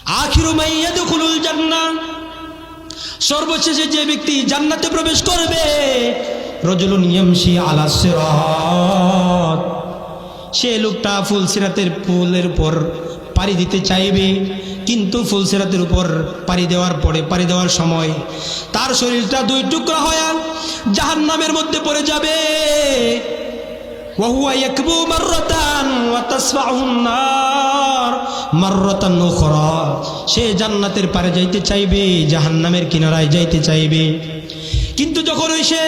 আখিরু মান ইয়াদখুলুল জান্নাহ, সর্বশেষে যে ব্যক্তি জান্নাতে প্রবেশ করবে, রাজুলুন ইয়ামশি আলা সিরাত, সে লোকটা ফুলসিরাতের পুলের উপর পাড়ি দিতে চাইবে, কিন্তু ফুলসিরাতের উপর পাড়ি দেওয়ার সময় তার শরীরটা দুই টুকরা হয়ে জাহান্নামের মধ্যে পড়ে যাবে। ওয়া হুয়া ইয়াকবু মাররাতান ওয়া তাসফাউন নার মাররাতান উখরা, সে জান্নাতের পারে যাইতে চাইবে, জাহান্নামের কিনারায় যাইতে চাইবে, কিন্তু যখন ওই সে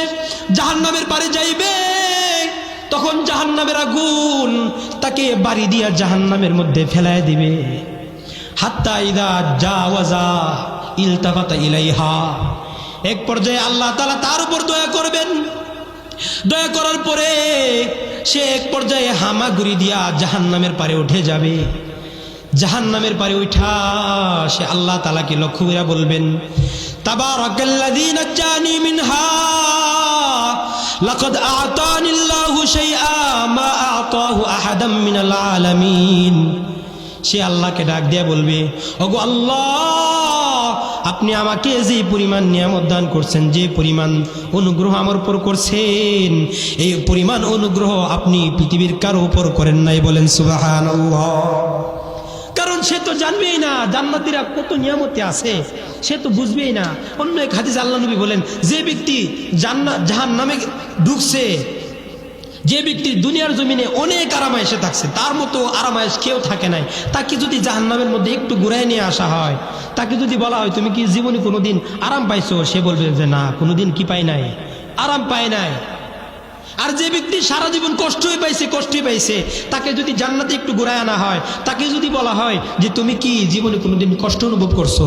জাহান্নামের পারে যাইবে তখন জাহান্নামের আগুন তাকে বাড়ি দিয়া জাহান্নামের মধ্যে ফেলায় দিবে। হাত্তা ইদা জাওয়াজা ইলতাফাতা ইলাইহা, এক পর্যায়ে আল্লাহ তাআলা তার উপর দয়া করবেন। দয়া করার পরে সে এক পর্যায়ে হামাগুড়ি দিয়া জাহান্নামের পারে উঠে যাবে। জাহান্নামের পারে উঠা সে আল্লাহ তাআলাকে লক্ষ্য করে বলবেন, তাবারাকাল্লাযী নাজ্জানি মিনহা লাকাদ আ'তানিল্লাহু শাইআ মা আ'তাহু আহাদাম মিনাল আলামিন। সে আল্লাহকে ডাক দিয়ে বলবে, ওগো আল্লাহ, আপনি আমাকে যে পরিমাণ নিয়ামত দান করছেন, যে পরিমাণ অনুগ্রহ আমার উপর করছেন, এই পরিমাণ অনুগ্রহ আপনি পৃথিবীর কারো উপর করেন নাই। বলেন সুবহানাল্লাহ। কারণ সে তো জানবেই না জান্নাতীরা কত নিয়ামতে আছে, সে তো বুঝবেই না। অন্য এক হাদিসে আল্লাহ নবী বলেন, যে ব্যক্তি জাহান্নামে ঢুকছে, যে ব্যক্তি দুনিয়ার জমিনে অনেক আরামায়েশে থাকছে, তার মতো আরামায়েশ কেউ থাকে নাই, তাকে যদি জাহান্নামের মধ্যে একটু ঘুরায় নিয়ে আসা হয়, তাকে যদি বলা হয় তুমি কি জীবনে কোনোদিন আরাম পাইছো, সে বলবে যে না, কোনোদিন কি পাই নাই, আরাম পায় নাই। আর যে ব্যক্তি সারা জীবন কষ্টই পাইছে, তাকে যদি জান্নাতে একটু ঘুরায় আনা হয়, তাকে যদি বলা হয় যে তুমি কি জীবনে কোনোদিন কষ্ট অনুভব করছো,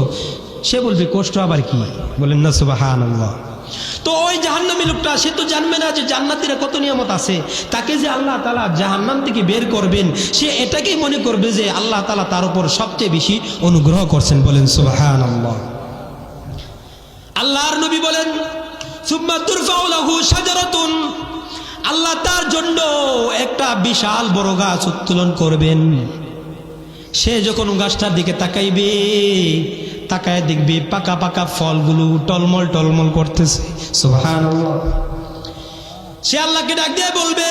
সে বলবে কষ্ট আবার কি। বলেন না সুবহানাল্লাহ। তো ওই জাহান্নামী লোকটা সে তো জানবে না যে জান্নাতীরা কত নিয়ামত আছে, তাকে যে আল্লাহ তাআলা জাহান্নাম থেকে বের করবেন, সে এটাকেই মনে করবে যে আল্লাহ তাআলা তার উপর সবচেয়ে বেশি অনুগ্রহ করছেন। বলেন সুবহানাল্লাহ। আল্লাহর নবী বলেন, সুম্মা তুরফাউ লাহু শাজারাতুন, আল্লাহ তার জন্য একটা বিশাল বড় গাছ উত্তোলন করবেন। সে যখন গাছটার দিকে তাকাইবে, তাকায় দেখবে পাকা পাকা ফলগুলো টলমল টলমল করতেছে। সুবহানাল্লাহ। সে আল্লাহকে ডাক দিয়ে বলবে,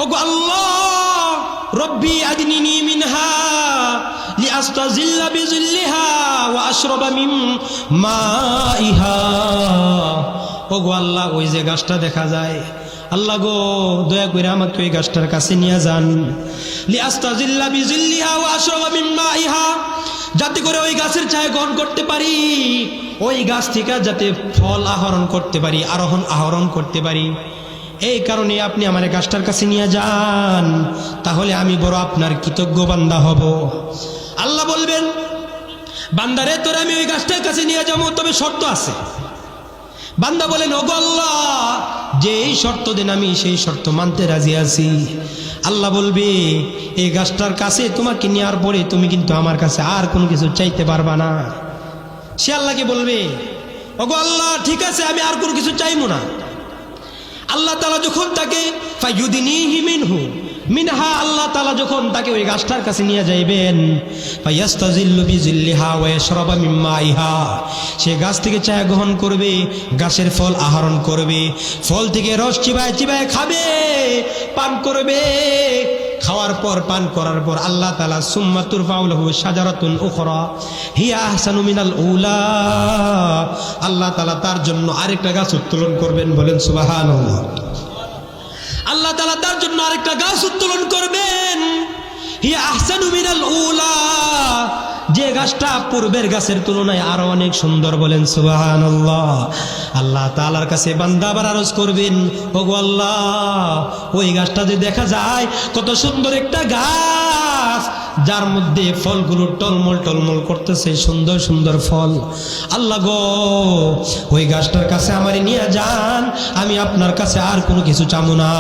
ওগো আল্লাহ, রব্বি আদনিনি মিনহা লিআস্তাজিল্লা বিজিল্লিহা ওয়া আশরাবা মিন মাইহা। ওগো আল্লাহ, ওই যে গাছটা দেখা যায়, আল্লাহ গো, দয়া করে আমাকে ওই গাছটার কাছে নিয়ে যান। লিআস্তাজিল্লা বিজিল্লিহা ওয়া আশরাবা মিন মাইহা, যাতে করে ওই গাছের ছায়া গ্রহণ করতে পারি, ওই গাছ থেকে যাতে ফল আহরণ করতে পারি, আহরণ করতে পারি। এই কারণে আপনি আমার গাছটার কাছে নিয়ে যান, তাহলে আমি বড় আপনার কৃতজ্ঞ বান্দা হব। আল্লাহ বলবেন, বান্দারে তোরে আমি ওই গাছটার কাছে নিয়ে যাবো, তবে শর্ত আছে। বান্দা বলেন, ওগো আল্লাহ, যেই শর্ত দেন আমি সেই শর্ত মানতে রাজি আছি। আল্লাহ বলবে, এই গাছটার কাছে তোমাকে নেওয়ার পরে তুমি কিন্তু আমার কাছে আর কোনো কিছু চাইতে পারবা না। সে আল্লাহকে বলবে, ওগো আল্লাহ, ঠিক আছে, আমি আর কোনো কিছু চাইবো না। আল্লাহ তাআলা যখন তাকে ফায়ুদিনিহি মিনহা, আল্লাহ তাআলা যখন তাকে ওই গাছটার কাছে নিয়ে যাইবেন, ফায়াস্তাজিল্লু বিজিল্লিহা ওয়া ইয়াশরাবা মিন মাইহা, সে গাছ থেকে ছায়া গ্রহণ করবে, গাছের ফল আহরণ করবে, ফল থেকে রস চিবায় চিবায় খাবে, পান করবে। খাওয়ার পর, পান করার পর আল্লাহ তাআলা সুম্মা তুরফাউ লাহু শাজারাতুন উখরা হিয়া আহসানু মিনাল উলা, আল্লাহ তাআলা তার জন্য আরেকটা গাছ উত্তোলন করবেন। বলেন সুবহানাল্লাহ। আল্লাহ তাআলা তার জন্য আরেকটা গাছ উত্তোলন করবেন, হিয়া আহসানু মিনাল উলা, যে গাছটা পূর্বের গাছের তুলনায় আরো অনেক সুন্দর। বলেন সুবহানাল্লাহ। আল্লাহ তাআলার কাছে বান্দা আবার আরজ করবেন, ওগো আল্লাহ, ওই গাছটা যে দেখা যায় কত সুন্দর একটা গাছ, যার মধ্যে ফলগুলো টলমল টলমল করতেছে, সুন্দর সুন্দর ফল। আল্লাহ গো, ওই গাছটার কাছে আমারে নিয়ে যান, আমি আপনার কাছে আর কোনো কিছু চামু না।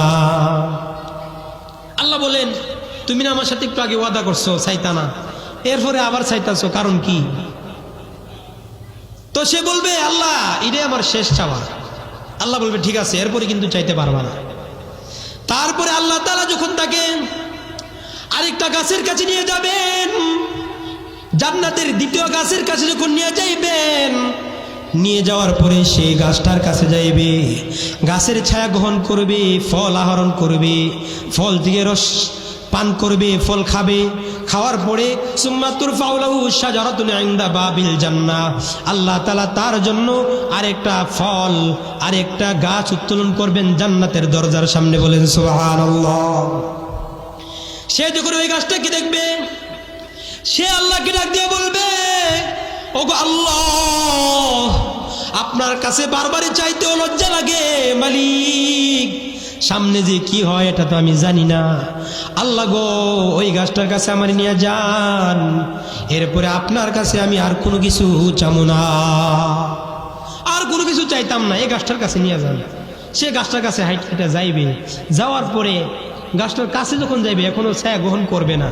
আল্লাহ বলেন, তুমি না আমার সাথে একটু আগে ওয়াদা করছো, চাইতা না, এরপরে আবার চাইতাছো, কারণ কি? তো সে বলবে, আল্লাহ, এটাই আমার শেষ চাওয়া। আল্লাহ বলবে, ঠিক আছে, এরপরে কিন্তু চাইতে পারবা না। তারপরে আল্লাহ তাআলা যখন তাকে আরেকটা গাছের কাছে নিয়ে যাবেন, জান্নাতের দ্বিতীয় গাছের কাছে যখন নিয়ে যাইবেন, নিয়ে যাওয়ার পরে সেই গাছটার কাছে যাইবে, গাছের ছায়া গ্রহণ করবে, ফল আহরণ করবে, ফল থেকে রস পান করবে, ফল খাবে। খাওয়ার পরে সুম্মা তুরফাউ লাহু শাজারাতুন ইনদা বাবিল জান্নাহ, আল্লাহ তাআলা তার জন্য আরেকটা ফল, আরেকটা গাছ উত্তোলন করবেন জান্নাতের দরজার সামনে। বলেন সুবহানাল্লাহ। সে যখন ওই গাছটাকে দেখবে, সে আল্লাহকে ডাক দিয়ে বলবে, ওগো আল্লাহ, আপনার কাছে বারবারই চাইতেও লজ্জা লাগে মালিক, সামনে যে কি হয় এটা তো আমি জানি না। আল্লাহ গো, ওই গাছটার কাছে আমার নিয়ে যান, এরপরে আপনার কাছে আমি আর কোনো কিছু চামু না, আর কোনো কিছু চাইতাম না, এই গাছটার কাছে নিয়ে যান। সে গাছটার কাছে হাইটা যাইবে, যাওয়ার পরে গাছটার কাছে যখন যাইবে এখনো ছায়া গ্রহণ করবে না।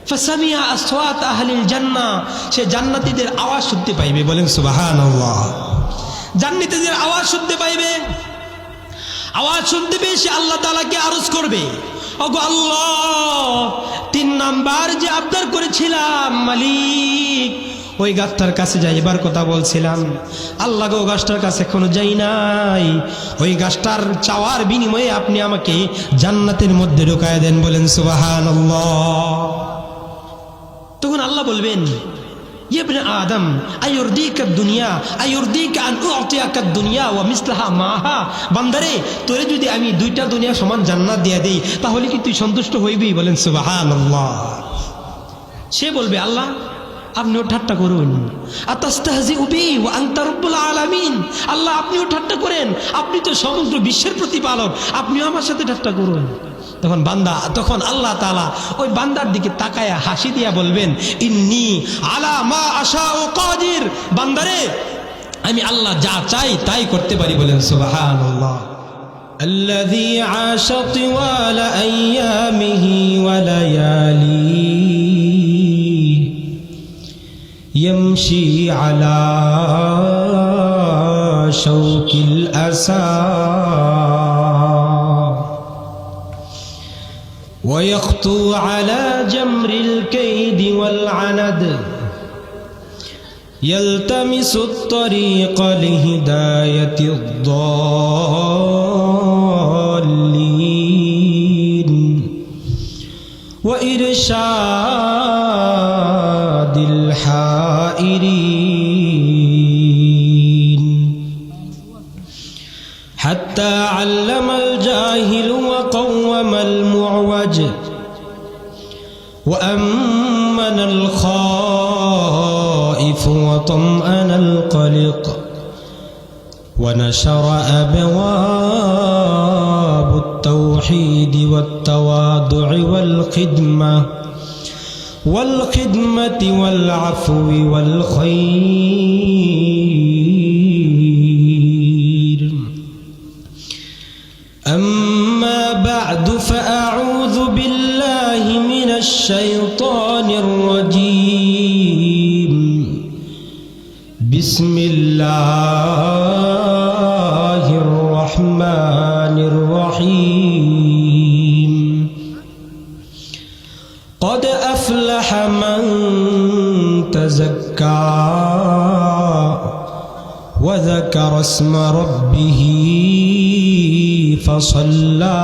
ফাসামিয়া আসওয়াত আহলিল জান্নাহ, সে জান্নাতীদের আওয়াজ শুনতে পাইবে। বলেন সুবহানাল্লাহ। জান্নাতীদের আওয়াজ শুনতে পাইবে। আওয়াজ শুনতে পেয়ে সে আল্লাহ তাআলাকে আরজ করবে, ওগো আল্লাহ, 3 নাম্বার যে আবদার করেছিলাম মালিক, ওই গাছটার কাছে যাইবার কথা বলছিলাম, আল্লাহ গো, গাছটার কাছে এখনো যাই নাই, ওই গাছটার চাওয়ার বিনিময়ে আপনি আমাকে জান্নাতের মধ্যে ঢুকায় দেন। বলেন সুবহানাল্লাহ। তখন আল্লাহ বলবেন, ইয়া ইবনে আদম আয়ুরদিকা দুনিয়া আয়ুরদিকা আন উ'তিয়াকা দুনিয়া ওয়া মিসলাহা মাহা, বান্দারে, তোরে যদি আমি 2টা দুনিয়া সমান জান্নাত দিয়ে দেই, তাহলে কি তুই সন্তুষ্ট হইবি? বলেন সুবহানাল্লাহ। সে বলবে, আল্লাহ আপনিও ঠাট্টা করুন, আতাস্তাহজিউ বি ওয়া আনতা রাব্বুল আলামিন, আল্লাহ আপনিও ঠাট্টা করেন, আপনি তো সমগ্র বিশ্বের প্রতিপালক, আপনিও আমার সাথে ঠাট্টা করুন। তখন আল্লাহ তাআলা ওই বান্দার দিকে তাকায়া হাসি দিয়া বলবেন, ইন্নী আলা মা আশাউ কাদির, বান্দারে, আমি আল্লাহ যা চাই তাই করতে পারি। বলেন সুবহানাল্লাহ। আল্লাযী আশা তিওয়াল আইয়ামিহি ওয়া লায়ালি ইয়ামশি আলা শাওকিল আসা ويخطو على جمر الكيد والعند يلتمس الطريق لهداية الضالين وإرشاد الحائرين حتى علم الجاهل وقوم المعوج وأمن الخائف وطمأن القلق ونشر أبواب التوحيد والتواضع والخدمة والعفو والخير. أما بعد فأعوذ بالله من الشيطان الرجيم. بسم الله الرحمن الرحيم. قد أفلح من تزكى وذكر اسم ربه فصلى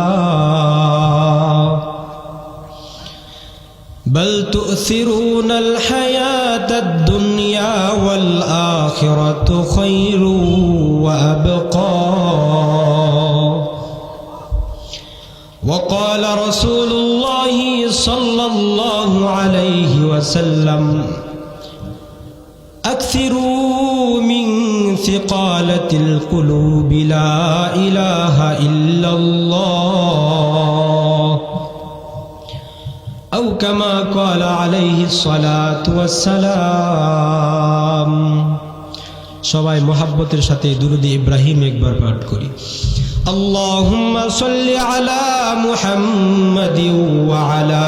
بل تؤثرون الحياة الدنيا والآخرة خير وأبقى. وقال رسول الله صلى الله عليه وسلم أكثروا من ثقالة القلوب لا إله إلا الله أو كما قال عليه الصلاة والسلام. সবাই মোহাব্বতের সাথে দুরূদে ইব্রাহিম একবার পাঠ করি. اللهم صل على محمد وعلى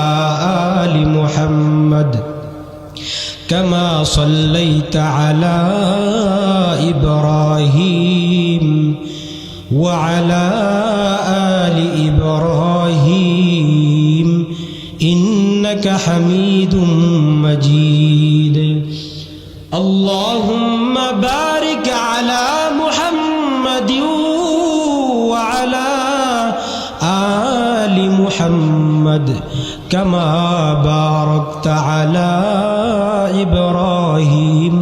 آل محمد كما صليت على إبراهيم وعلى آل إبراهيم إنك حميد مجيد. আল্লাহুম্মা বারিক আলা মুহাম্মাদিন ওয়া আলা আলি মুহাম্মাদ কামা বারাকতা আলা ইব্রাহিম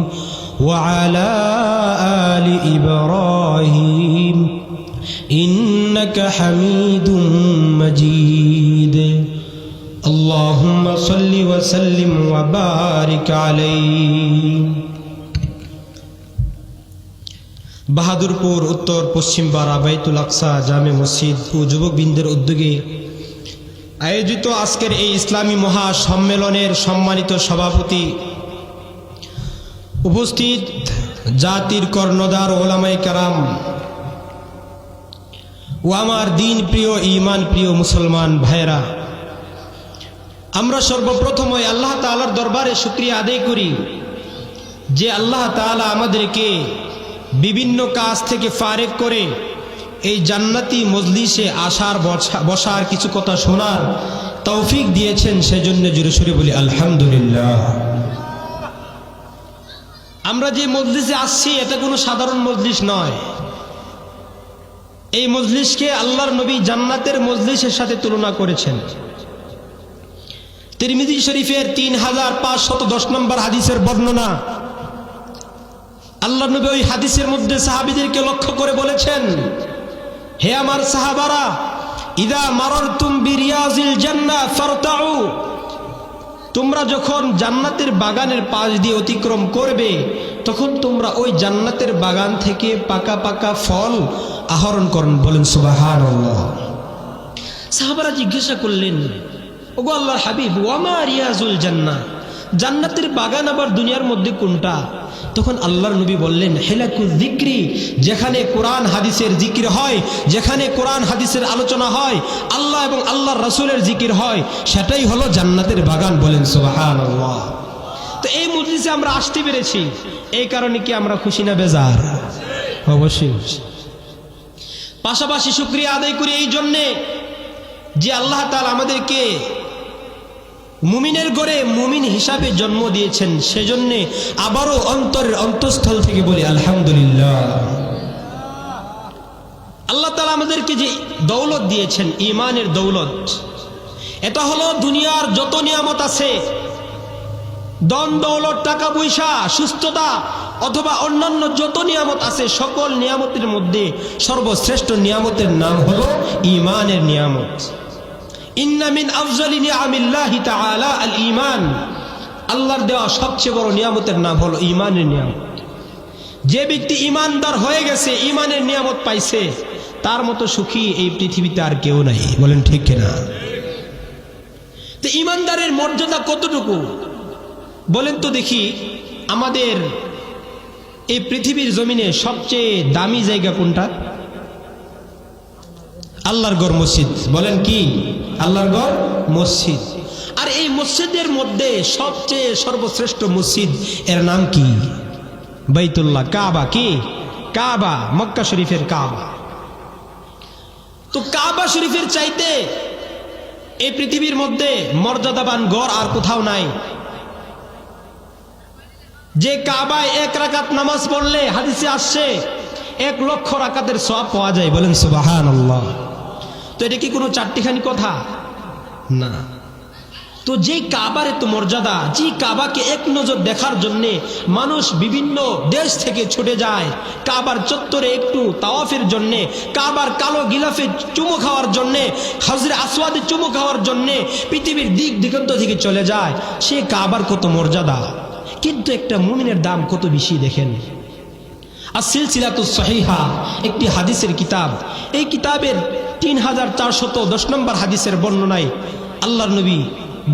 ওয়া আলা আলি ইব্রাহিম ইন্নাকা হামিদুম মাজিদ আল্লাহুম্মা সাল্লি ওয়া সাল্লিম ওয়া বারিক আলাইহি। বাহাদুরপুর উত্তর পশ্চিম পাড়া বাইতুল আকসা জামে মসজিদ ও যুবকবৃন্দের উদ্যোগে আয়োজিত আজকের এই ইসলামী মহা সম্মেলনের সম্মানিত সভাপতি, উপস্থিত জাতির কর্ণধার ওলামায়ে কেরাম ও আমার দিন প্রিয় ঈমান প্রিয় মুসলমান ভাইরা, আমরা সর্বপ্রথম ওই আল্লাহ তাআলার দরবারে শুকরিয়া আদায় করি যে আল্লাহ তাআলা আমাদেরকে বিভিন্ন কাজ থেকে ফারেক করে এই জান্নাতি মজলিসে আসার বসার কিছু কথা শোনার তৌফিক দিয়েছেন, সেজন্য জোরে সোরে বলি আলহামদুলিল্লাহ। আমরা যে মজলিসে আসছি এটা কোনো সাধারণ মজলিস নয়। এই মজলিসকে আল্লাহর নবী জান্নাতের মজলিসের সাথে তুলনা করেছেন। তিরমিজি শরীফের 3510 নম্বর হাদিসের বর্ণনা, আল্লাহর নবী ওই হাদিসের মধ্যে সাহাবীদেরকে লক্ষ্য করে বলেছেন, হে আমার সাহাবারা, ইদা মারারতুম বিরিয়াজিল জান্নাহ ফারতাউ, তোমরা যখন জান্নাতের বাগানের পাশ দিয়ে অতিক্রম করবে তখন তোমরা ওই জান্নাতের বাগান থেকে পাকা পাকা ফল আহরণ করুন। বলেন সুবহানাল্লাহ। সাহাবারা জিজ্ঞাসা করলেন, ওগো আল্লাহর হাবিব, ওয়ামা রিয়াজুল জান্নাহ, জান্নাতের বাগান আবার দুনিয়ার মধ্যে কোনটা? তখন আল্লাহর নবী বললেন, হেলাকুল যিকরি, যেখানে কোরআন হাদিসের জিকির হয়, যেখানে কোরআন হাদিসের আলোচনা হয়, আল্লাহ এবং আল্লাহর রাসূলের জিকির হয়, সেটাই হলো জান্নাতের বাগান। বলেন সুবহানাল্লাহ। তো এই মজলিসে আমরা আসতে পেরেছি, এই কারণে কি আমরা খুশি না বেজার? অবশ্যই। পাশাপাশি শুকরিয়া আদায় করি এই জন্যে যে আল্লাহ তাআলা আমাদেরকে মুমিনের ঘরে মুমিন হিসাবে জন্ম দিয়েছেন, সেজন্য আবারও অন্তরের অন্তঃস্থল থেকে বলি আলহামদুলিল্লাহ। আল্লাহ তাআলা আমাদেরকে যে দৌলত দিয়েছেন, ঈমানের দৌলত, এটা হলো দুনিয়ার যত নিয়ামত আছে, ধন দৌলত, টাকা পয়সা, সুস্থতা অথবা অন্যান্য যত নিয়ামত আছে, সকল নিয়ামতের মধ্যে সর্বশ্রেষ্ঠ নিয়ামতের নাম হলো ঈমানের নিয়ামত। ইন্না মিন আফজালি নিআমিল্লাহি তাআলা আল ঈমান, আল্লাহর দেওয়া সবচেয়ে বড় নিয়ামতের নাম হলো ঈমানের নিয়ামত। যে ব্যক্তি ঈমানদার হয়ে গেছে, ঈমানের নিয়ামত পাইছে, তার মতো সুখী এই পৃথিবীতে আর কেউ নাই। বলেন ঠিক কিনা? তো ঈমানদারের মর্যাদা কতটুকু বলেন তো দেখি। আমাদের এই পৃথিবীর জমিনে সবচেয়ে দামি জায়গা কোনটা? আল্লাহর ঘর মসজিদ। বলেন কি? আল্লাহর ঘর মসজিদ। আর এই মসজিদের মধ্যে সবচেয়ে সর্বশ্রেষ্ঠ মসজিদ, এর নাম কি? বাইতুল্লাহ, কাবা। কি? কাবা, মক্কা শরীফের কাবা। তো কাবা শরীফের চাইতে এই পৃথিবীর মধ্যে মর্যাদাবান ঘর আর কোথাও নাই। যে কাবায় 1 রাকাত নামাজ পড়লে হাদিসে আসছে 1 লক্ষ রাকাতের সওয়াব পাওয়া যায়। বলেন সুবহানাল্লাহ। তো এটা কি কোনো চারটিখানি কথা না। তো যে কাবার এত মর্যাদা, যে কাবাকে এক নজর দেখার জন্য মানুষ বিভিন্ন দেশ থেকে ছুটে যায়, কাবার চত্বরে একটু তাওয়াফের জন্য, কাবার কালো গিলাফে চুমু খাওয়ার জন্য, হাজরে আসওয়াদে চুমু খাওয়ার জন্য পৃথিবীর দিক দিগন্ত থেকে চলে যায়, সে কাবার কত মর্যাদা। কিন্তু একটা মুমিনের দাম কত বেশি দেখেন। আর-সিলসিলাতুস সহিহা একটি হাদিসের কিতাব, এই কিতাবের 3410 নম্বর হাদিসের বর্ণনায় আল্লাহর নবী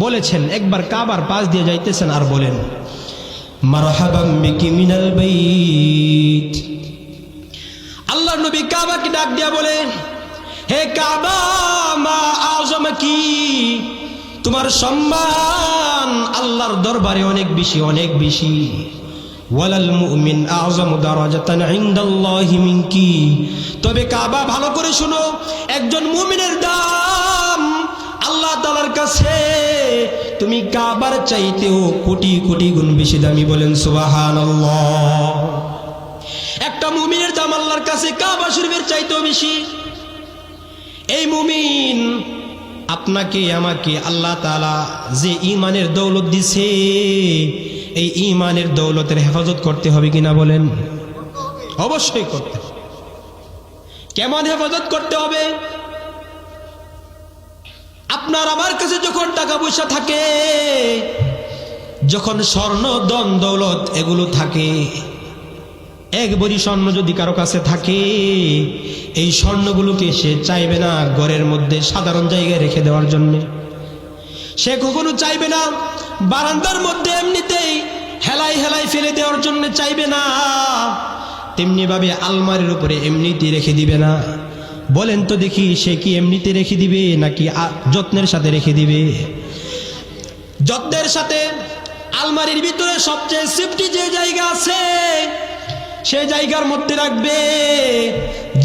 বলেছেন, একবার কাবার পাশ দিয়ে যাইতেছেন আর বলেন, মারহাবাম বিকি মিনাল বাইত। আল্লাহর নবী কাবাকে ডাক দিয়া বলেন, হে কাবা, মা আযমাকি, তোমার সম্মান আল্লাহর দরবারে অনেক বেশি, অনেক বেশি। ওয়ালাল মুমিন আযমু দারাজাতান ইনদাল্লাহি মিনকি, তবে কাবা ভালো করে শুনো, একজন মুমিনের দাম আল্লাহ তাআলার কাছে তুমি কাবার চাইতেও কোটি কোটি গুণ বেশি দামি। বলেন সুবহানাল্লাহ। একটা মুমিনের দাম আল্লাহর কাছে কাবা শরীফের চাইতেও বেশি। এই মুমিন আপনাকে আমাকে আল্লাহ তাআলা যে ঈমানের দৌলত দিছে, এই ঈমানের দৌলতের হেফাজত করতে হবে কিনা বলেন? অবশ্যই করতে হবে। কেমন হেফাজত করতে হবে? আপনার আমার কাছে যখন টাকা পয়সা থাকে, যখন স্বর্ণ ধন দৌলত এগুলো থাকে, এক ভরি স্বর্ণ যদি কারো কাছে থাকে, এই স্বর্ণগুলোকে সে চাইবে না ঘরের মধ্যে সাধারণ জায়গায় রেখে দেওয়ার জন্য। সে কখনো চাইবে না বারান্দার মধ্যে এমনিতেই হেলাই হেলাই ফেলে দেওয়ার জন্য, চাইবে না। তেমনি ভাবে আলমারির উপরে এমনিতেই রেখে দিবে না। বলেন তো দেখি, সে কি এমনিতে রেখে দিবে নাকি যত্নের সাথে রেখে দিবে? যত্নের সাথে। আলমারির ভিতরে সবচেয়ে সেফটি যে জায়গা আছে, সেই জায়গার মধ্যে রাখবে,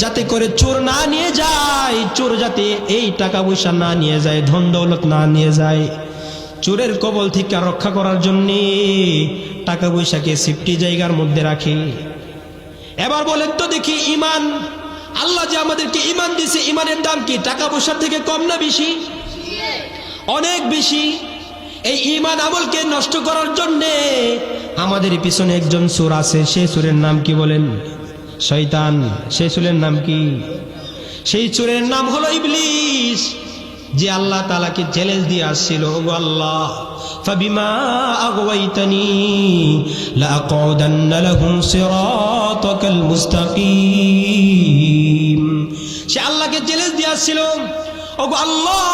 যাতে করে চোর না নিয়ে যায়। চোর যাতে এই টাকা পয়সা না নিয়ে যায়, ধন দৌলত না নিয়ে যায়। চোরের কবল থেকে রক্ষা করার জন্য টাকা পয়সাকে সেফটি জায়গার মধ্যে রাখে। এবার বলেন তো দেখি, ঈমান, আল্লাহ যে আমাদেরকে ঈমান দিয়েছে, ঈমানের দাম কি টাকা পয়সার থেকে কম না বেশি? অনেক বেশি। এই ঈমান আমলকে নষ্ট করার জন্য আমাদের পিছনে একজন চোর আছে। সেই চোরের নাম কি বলেন? শয়তান। সেই চোরের নাম কি? সেই চোরের নাম হলো ইবলিস, যে আল্লাহ তাআলাকে চ্যালেঞ্জ দিয়ে আসছিল, ওগো আল্লাহ, ফাবিমা আগওয়াইতানি লাআকুদান্না লাহুম সিরাতাকাল মুস্তাকিম। সে আল্লাহকে চ্যালেঞ্জ দিয়ে আসছিল, ওগো আল্লাহ,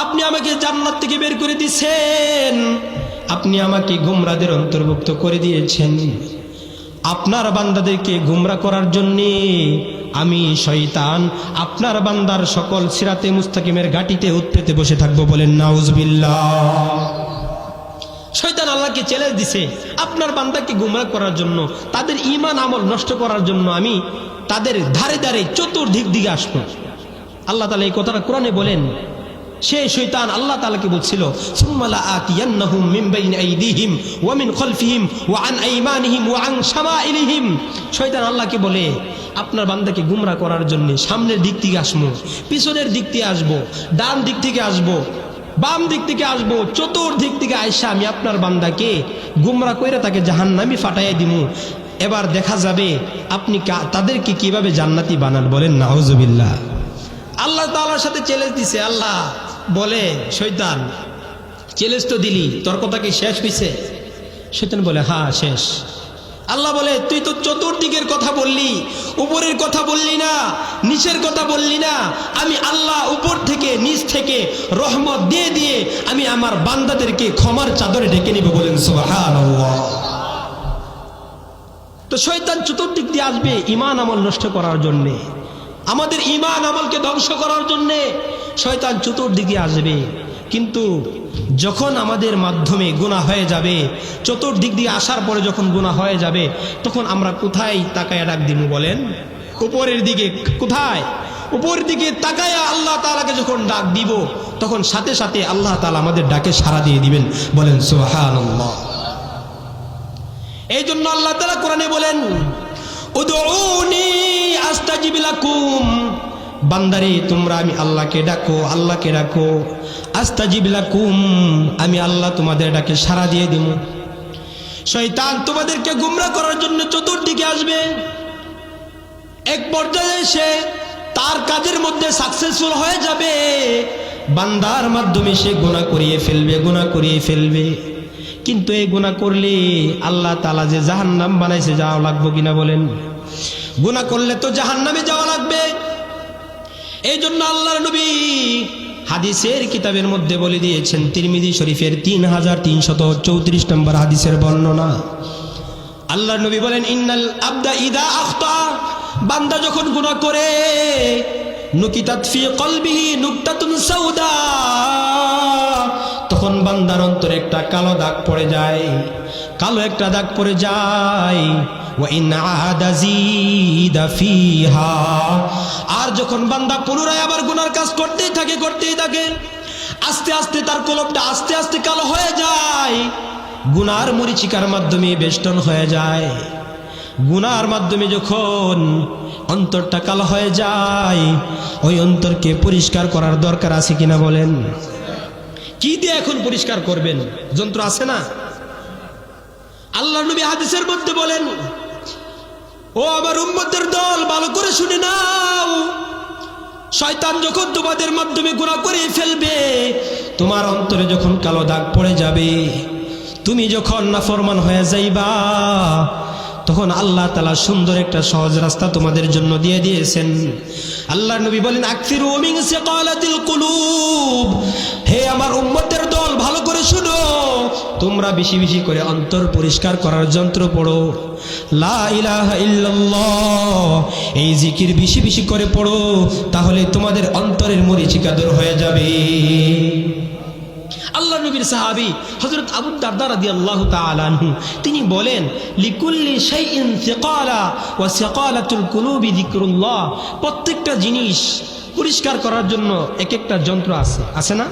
আপনি আমাকে জান্নাত থেকে বের করে দিয়েছেন, আপনি আমাকে গুমরাদের অন্তর্ভুক্ত করে দিয়েছেন। আপনার বান্দাদেরকে গুমরা করার জন্য আমি শয়তান আপনার বান্দার সকল সিরাতে মুস্তাকিমের ঘাটিতে উৎপেতে বসে থাকবো। বলেন নাউজুবিল্লাহ। শয়তান আল্লাহকে চ্যালেঞ্জ দিছে, আপনার বান্দাকে গুমরা করার জন্য, তাদের ঈমান আমল নষ্ট করার জন্য আমি তাদের ধারে ধারে চতুর্দিক দিকে আসবো। আল্লাহ তাআলা এই কথাটা কোরআনে বলেন। সেই শয়তান আল্লাহ তাআলাকে বলছিল, সুম্মা লাআতিয়ান্নাহুম মিন বাইনি আইদিহিম ওয়া মিন খালফিহিম ওয়া আন আইমানিহিম ওয়া আন শামাইলিহিম। শয়তান আল্লাহকে বলে, আপনার বান্দাকে গুমরা করার জন্য সামনের দিক থেকে আসবো, পিছনের দিক থেকে আসবো, ডান দিক থেকে আসবো, বাম দিক থেকে আসবো, চতুর্দিক থেকে আইসা আমি আপনার বান্দাকে গুমরা কইরা তাকে জাহান্নামে ফাটাইয়া দিমু। এবার দেখা যাবে আপনি তাদেরকে কিভাবে জান্নাতি বানান। বলেন নাউজুবিল্লাহ। আল্লাহ তাআলার সাথে চ্যালেঞ্জ দিছে। আল্লাহ বলে, শয়তান চ্যালেঞ্জ তো দিলি, তোর কথা কি শেষ হইছে? শয়তান বলে, হ্যাঁ শেষ। আল্লাহ বলে, তুই তো চতুর্দিকের কথা বললি, উপরের কথা বললি না, নিচের কথা বললি না। আমি আল্লাহ উপর থেকে নিচ থেকে রহমত দিয়ে দিয়ে আমি আমার বান্দাদেরকে ক্ষমার চাদরে ঢেকে নিব। বলেন সুবহানাল্লাহ। তো শয়তান চতুর্দিক দিয়ে আসবে ঈমান আমল নষ্ট করার জন্য, আমাদের ঈমান আমলকে ধ্বংস করার জন্য শয়তান চতুর্দিকে আসবে। কিন্তু যখন আমাদের মাধ্যমে গুনাহ হয়ে যাবে, চতুর্দিক দিয়ে আসার পরে যখন গুনাহ হয়ে যাবে, তখন আমরা কোথায় তাকায়া ডাক দিব? বলেন উপরের দিকে। কোথায়? উপরের দিকে তাকায়া আল্লাহ তাআলাকে যখন ডাক দিব, তখন সাথে সাথে আল্লাহ তাআলা আমাদের ডাকে সাড়া দিয়ে দিবেন। বলেন সুবহানাল্লাহ। এই জন্য আল্লাহ তাআলা কোরআনে বলেন, উদউনি আস্তাজিব লাকুম। বান্দারে তোমরা আমি আল্লাহকে ডাকো, আল্লাহকে ডাকো। আস্তাজিব লাকুম, আমি আল্লাহ তোমাদের ডাকে সাড়া দিয়ে দিব। শয়তান তোমাদেরকে গুমরা করার জন্য চতুর্দিকে আসবে। এক পর্যায়ে এসে তার কাজের মধ্যে সাকসেসফুল হয়ে যাবে, বান্দার মাধ্যমে সে গুনাহ করিয়ে ফেলবে, গুনাহ করিয়ে ফেলবে। কিন্তু এই গুনাহ করলে আল্লাহ তাআলা যে জাহান্নাম বানাইছে, যাওয়া লাগবে কিনা বলেন? গুনাহ করলে তো জাহান্নামে যাওয়া লাগবে। এই জন্য আল্লাহর নবী হাদিসের কিতাবের মধ্যে বলে দিয়েছেন, তিরমিজি শরীফের 3334 নম্বর হাদিসের বর্ণনা। আল্লাহর নবী বলেন, ইন্নাল আবদা ইদা আখতা, বান্দা যখন গুনাহ করে, নুকিতাত ফি কলবিহি নুকতাতুন সাউদা, তখন বান্দার অন্তরে একটা কালো দাগ পড়ে যায়, কালো একটা দাগ পড়ে যায়। ওয়া ইন আদা জিদা ফিহা, আর যখন বান্দা পুনরায় আবার গুনার কাজ করতেই থাকে, আস্তে আস্তে তার কলবটা আস্তে আস্তে কালো হয়ে যায়, গুনার মরিচিকার মাধ্যমে বেষ্টন হয়ে যায়। গুনার মাধ্যমে যখন অন্তরটা কালো হয়ে যায়, ওই অন্তরকে পরিষ্কার করার দরকার আছে কিনা বলেন? কি দিয়ে এখন পরিষ্কার করবেন? যন্ত্র আছে না? আল্লাহর নবী হাদিসের মধ্যে বলেন, ও আমার উম্মতের দল, ভালো করে শুনে নাও, শয়তান যখন তোমাদের মাধ্যমে গুনাহ করে ফেলবে, তোমার অন্তরে যখন কালো দাগ পড়ে যাবে, তুমি যখন নাফরমান হয়ে যাইবা, তখন আল্লাহ তাআলা সুন্দর একটা সহজ রাস্তা তোমাদের জন্য দিয়ে দিয়েছেন। আল্লাহর নবী বলেন, আকসিরু মিন সিকালাতিল কুলুব, হে আমার উম্মতের দল, ভালো করে শুনো, তোমরা বেশি বেশি করে অন্তর পরিষ্কার করার যন্ত্র পড়ো। লা ইলাহা ইল্লাল্লাহ, এই জিকির বেশি বেশি করে পড়ো, তাহলে তোমাদের অন্তরের মরিচিকা দূর হয়ে যাবে। আল্লাহ নবীর সাহাবী হযরত আবু দারদা রাদিয়াল্লাহু তাআলা আনহু তিনি বলেন, লিকুল্লি শাইইন সিকালা ওয়া সিকালাতুল কুলুবি যিকরুল্লাহ, প্রত্যেকটা জিনিস পরিষ্কার করার জন্য এক একটা যন্ত্র আছে, আছে না?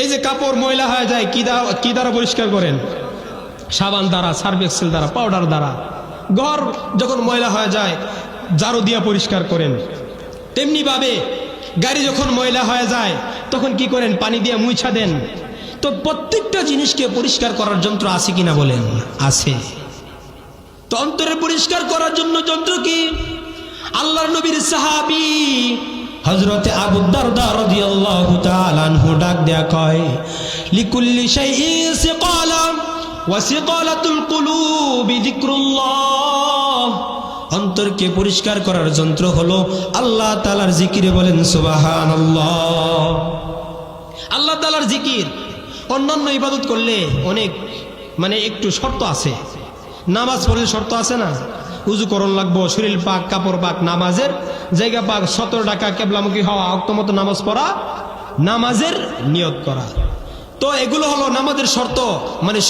এই যে কাপড় ময়লা হয়ে যায়, কি দ্বারা পরিষ্কার করেন? সাবান দ্বারা, সার্ফ এক্সেল দ্বারা, পাউডার দ্বারা। ঘর যখন ময়লা হয়ে যায়, ঝাড়ু দিয়ে পরিষ্কার করেন। তেমনি ভাবে গাড়ি যখন ময়লা হয়ে যায়, তখন কি করেন? পানি দিয়ে মুছা দেন। তো প্রত্যেকটা জিনিসকে পরিষ্কার করার যন্ত্র আছে কিনা বলেন? আছে। তো অন্তরে পরিষ্কার করার জন্য যন্ত্র কি? আল্লাহর নবীর সাহাবী হযরতে আবু দারদা রাদিয়াল্লাহু তাআলা আনহু ডাক দেয়া কয়, লিকুল্লি শাইইন সিকালা ওয়া সিকালাতুল কুলুবি যিকরুল্লাহ, অন্তরকে পরিষ্কার করার যন্ত্র হলো আল্লাহ তাআলার জিকিরে। বলেন সুবহানাল্লাহ। আল্লাহ তাআলার জিকির অন্যান্য ইবাদত করলে অনেক একটু শর্ত আছে। নামাজ পড়লে শর্ত আছে না? উযু করণ লাগবো, শরীর পাক, কাপড় পাক, নামাজের জায়গা পাক, 17 টাকা কেবলামুখী হওয়া, অক্তমত নামাজ পড়া, নামাজের নিয়ত করা। তো এগুলো হলো নামাজের শর্ত,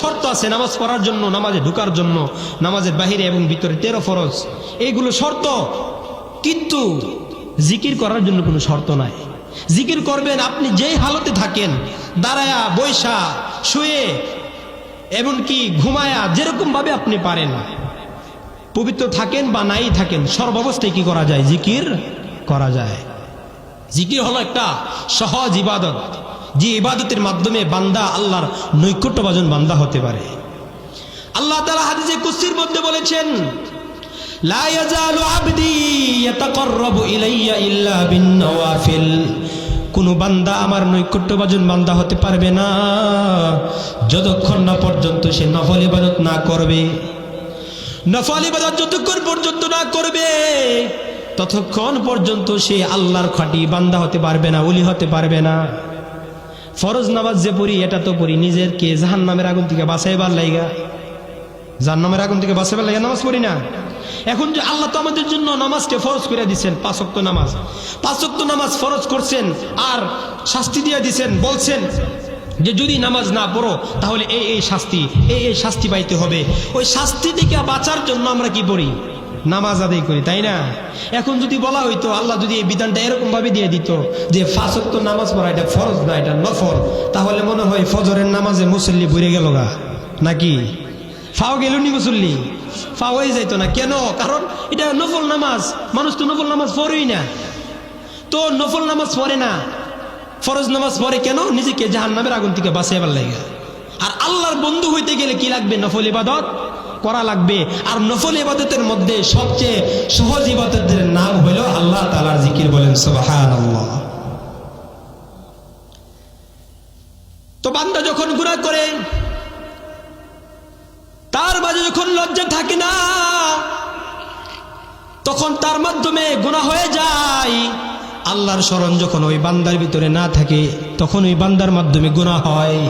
শর্ত আছে নামাজ পড়ার জন্য, নামাজে ঢোকার জন্য, নামাজের বাহিরে এবং ভিতরে 13 ফরজ, এইগুলো শর্ত। কিন্তু জিকির করার জন্য কোনো শর্ত নাই। জিকির করবেন আপনি যেই হালতে থাকেন, দাঁড়ায়া, বৈশা, শুয়ে, এমনকি ঘুমায়া, যেরকম ভাবে আপনি পারেন, পবিত্র থাকেন বা নাই থাকেন, সর্বাবস্থায় কি করা যায়? জিকির করা যায়। জিকির হলো একটা সহজ ইবাদত, যে ইবাদতের মাধ্যমে বান্দা আল্লাহর নৈকট্যভাজন বান্দা হতে পারে। আল্লাহ তাআলা হাদিসে কুদসির মধ্যে বলেছেন, লা ইয়াজালু আবদি ইয়াতাকাররাবু ইলাইয়া ইল্লা বিন-নওয়াফিল, কোন বান্দা আমার নৈকট্যভাজন বান্দা হতে পারবে না যতক্ষণ না পর্যন্ত সে নফল ইবাদত না করবে। নফল ইবাদত যতক্ষণ পর্যন্ত না করবে, ততক্ষণ পর্যন্ত সে আল্লাহর খাঁটি বান্দা হতে পারবে না, ওলি হতে পারবে না। ফরজ নামাজ যে পড়ি, এটা তো পড়ি নিজেরকে জাহান্নামের আগুন থেকে বাঁচাইবার লাইগা, জাহান্নামের আগুন থেকে বাঁচাইবার লাইগা নামাজ পড়ি না। এখন যে আল্লাহ তো আমাদের জন্য নামাজকে ফরজ করে দিচ্ছেন, 5 ওয়াক্ত নামাজ, 5 ওয়াক্ত নামাজ ফরজ করছেন, আর শাস্তি দিয়ে দিচ্ছেন, বলছেন যে যদি নামাজ না পড়ো তাহলে এই শাস্তি পাইতে হবে। ওই শাস্তি থেকে বাঁচার জন্য আমরা কি পড়ি? নামাজ আদায় করি, তাই না? এখন যদি বলা হইতো, আল্লাহ যদি এই বিধানটা এরকম ভাবে দিয়ে দিত যে 5 ওয়াক্ত নামাজ পড়া এটা ফরজ না, এটা নফল, তাহলে মনে হয় ফজরের নামাজে মুসল্লি ভরে গেল গা, নাকি ফাও গেল নি মুসল্লি? ফাও হয়ে যাইতো না। কেন? কারণ এটা নফল নামাজ, মানুষ তো নফল নামাজ পড়েই না। তো নফল নামাজ পড়ে না, ফরজ নামাজ পড়ে কেন? নিজেকে জাহান্নামের আগুন থেকে বাঁচাইবার লাগে। আর আল্লাহর বন্ধু হইতে গেলে কি লাগবে? নফল ইবাদত করা লাগবে। আর নফল ইবাদতের মধ্যে সবচেয়ে সহজ ইবাদতের নাম হলো আল্লাহ তাআলার জিকির। বলেন সুবহানাল্লাহ। তো বান্দা যখন গুনাহ করে, তার মাঝে যখন লজ্জা থাকে না, তখন তার মাধ্যমে গুনাহ হয়ে যায়। আল্লাহর স্মরণ যখন ওই বান্দার ভিতরে না থাকে, তখন ওই বান্দার মাধ্যমে গুনাহ হয়।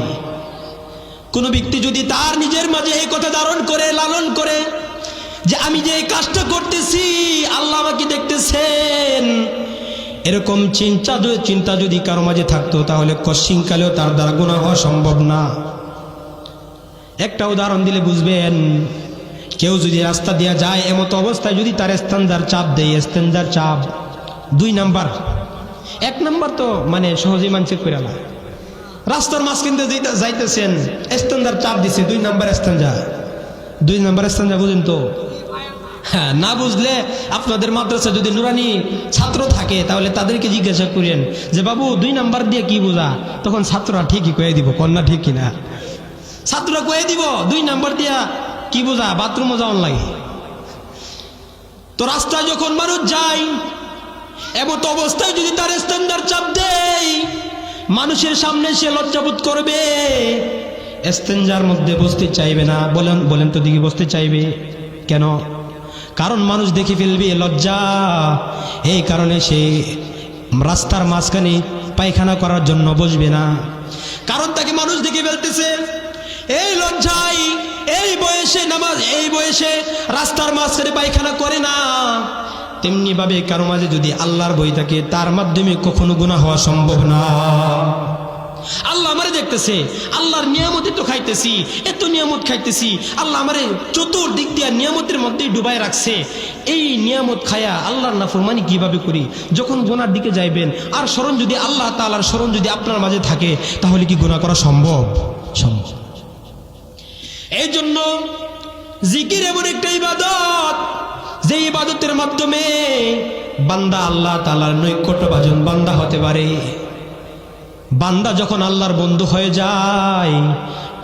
কোন ব্যক্তি যদি তার নিজের মাঝে এই কথা ধারণ করে, লালন করে, যে আমি যে এই কাজটা করতেছি আল্লাহ আমাকে দেখতেছেন, এরকম চিন্তা যদি কারো মাঝে থাকতো, তাহলে কশিনকালেও তার দ্বারা গুনাহ হওয়া সম্ভব না। একটা উদাহরণ দিলে বুঝবেন। কেউ যদি রাস্তা দিয়ে যায়, এমতো অবস্থায় যদি তার স্থানদার চাপ দেয়, স্থানদার চাপ 2 নাম্বার, 1 নাম্বার তো সহজেই মানছে করে না, রাস্তার মাঝখান দিয়ে যাইতেছেন, স্ট্যান্ডার চাপ দিছে 2 নাম্বার স্ট্যান্ডা। 2 নাম্বার স্ট্যান্ডা বুঝেন তো? হ্যাঁ, না বুঝলে আপনাদের মাদ্রাসা যদি নুরানি ছাত্র থাকে তাহলে তাদেরকে জিজ্ঞাসা করেন যে বাবু 2 নাম্বার দিয়ে কি বোঝা, তখন ছাত্ররা ঠিকই কয়ে দিব, কন্যা ঠিক কিনা। ছাত্ররা কয়ে দিব 2 নাম্বার দিয়া কি বোঝা, বাথরুমও যাওয়ান লাগে। তো রাস্তায় যখন মানুষ যায় এমত অবস্থায় যদি তার স্ট্যান্ডার্ড চাপ দেয়, মানুষের সামনে সে লজ্জাবোধ করবে, স্ট্যান্ডার মধ্যে বসতে চাইবে না। বলেন তো দেখি, বসতে চাইবে কেন? কারণ মানুষ দেখে ফেলবে, লজ্জা। এই কারণে সে রাস্তার মাঝখানে পায়খানা করার জন্য বসবে না, কারণ তাকে মানুষ দেখে ফেলতেছে। এই লজ্জায় এই বয়সে রাস্তার মাঝখানে পায়খানা করে না। তেমনি ভাবে কারো মাঝে যদি আল্লাহর ভয় থাকে, তার মাধ্যমে কখনো গুনাহ হওয়া সম্ভব না। আল্লাহ আমারে দেখতেছে, আল্লাহর নিয়ামতে তো খাইতেছি, এত নিয়ামত খাইতেছি, আল্লাহ আমারে চতুর্দিক দিয়ে নিয়ামতের মধ্যেই ডুবাই রাখছে। এই নিয়ামত খায়া আল্লাহর নাফরমানি কিভাবে করি? যখন গুনার দিকে যাইবেন, আর স্মরণ যদি আল্লাহ তাআলার স্মরণ যদি আপনার মাঝে থাকে, তাহলে কি গুনাহ করা সম্ভব? সম্ভব। এই জন্য জিকির এমন একটা ইবাদত, যে ইবাদতের মাধ্যমে বান্দা আল্লাহ তাআলার নৈকট্যভাজন বান্দা হতে পারে। বান্দা যখন আল্লাহর বন্ধু হয়ে যায়,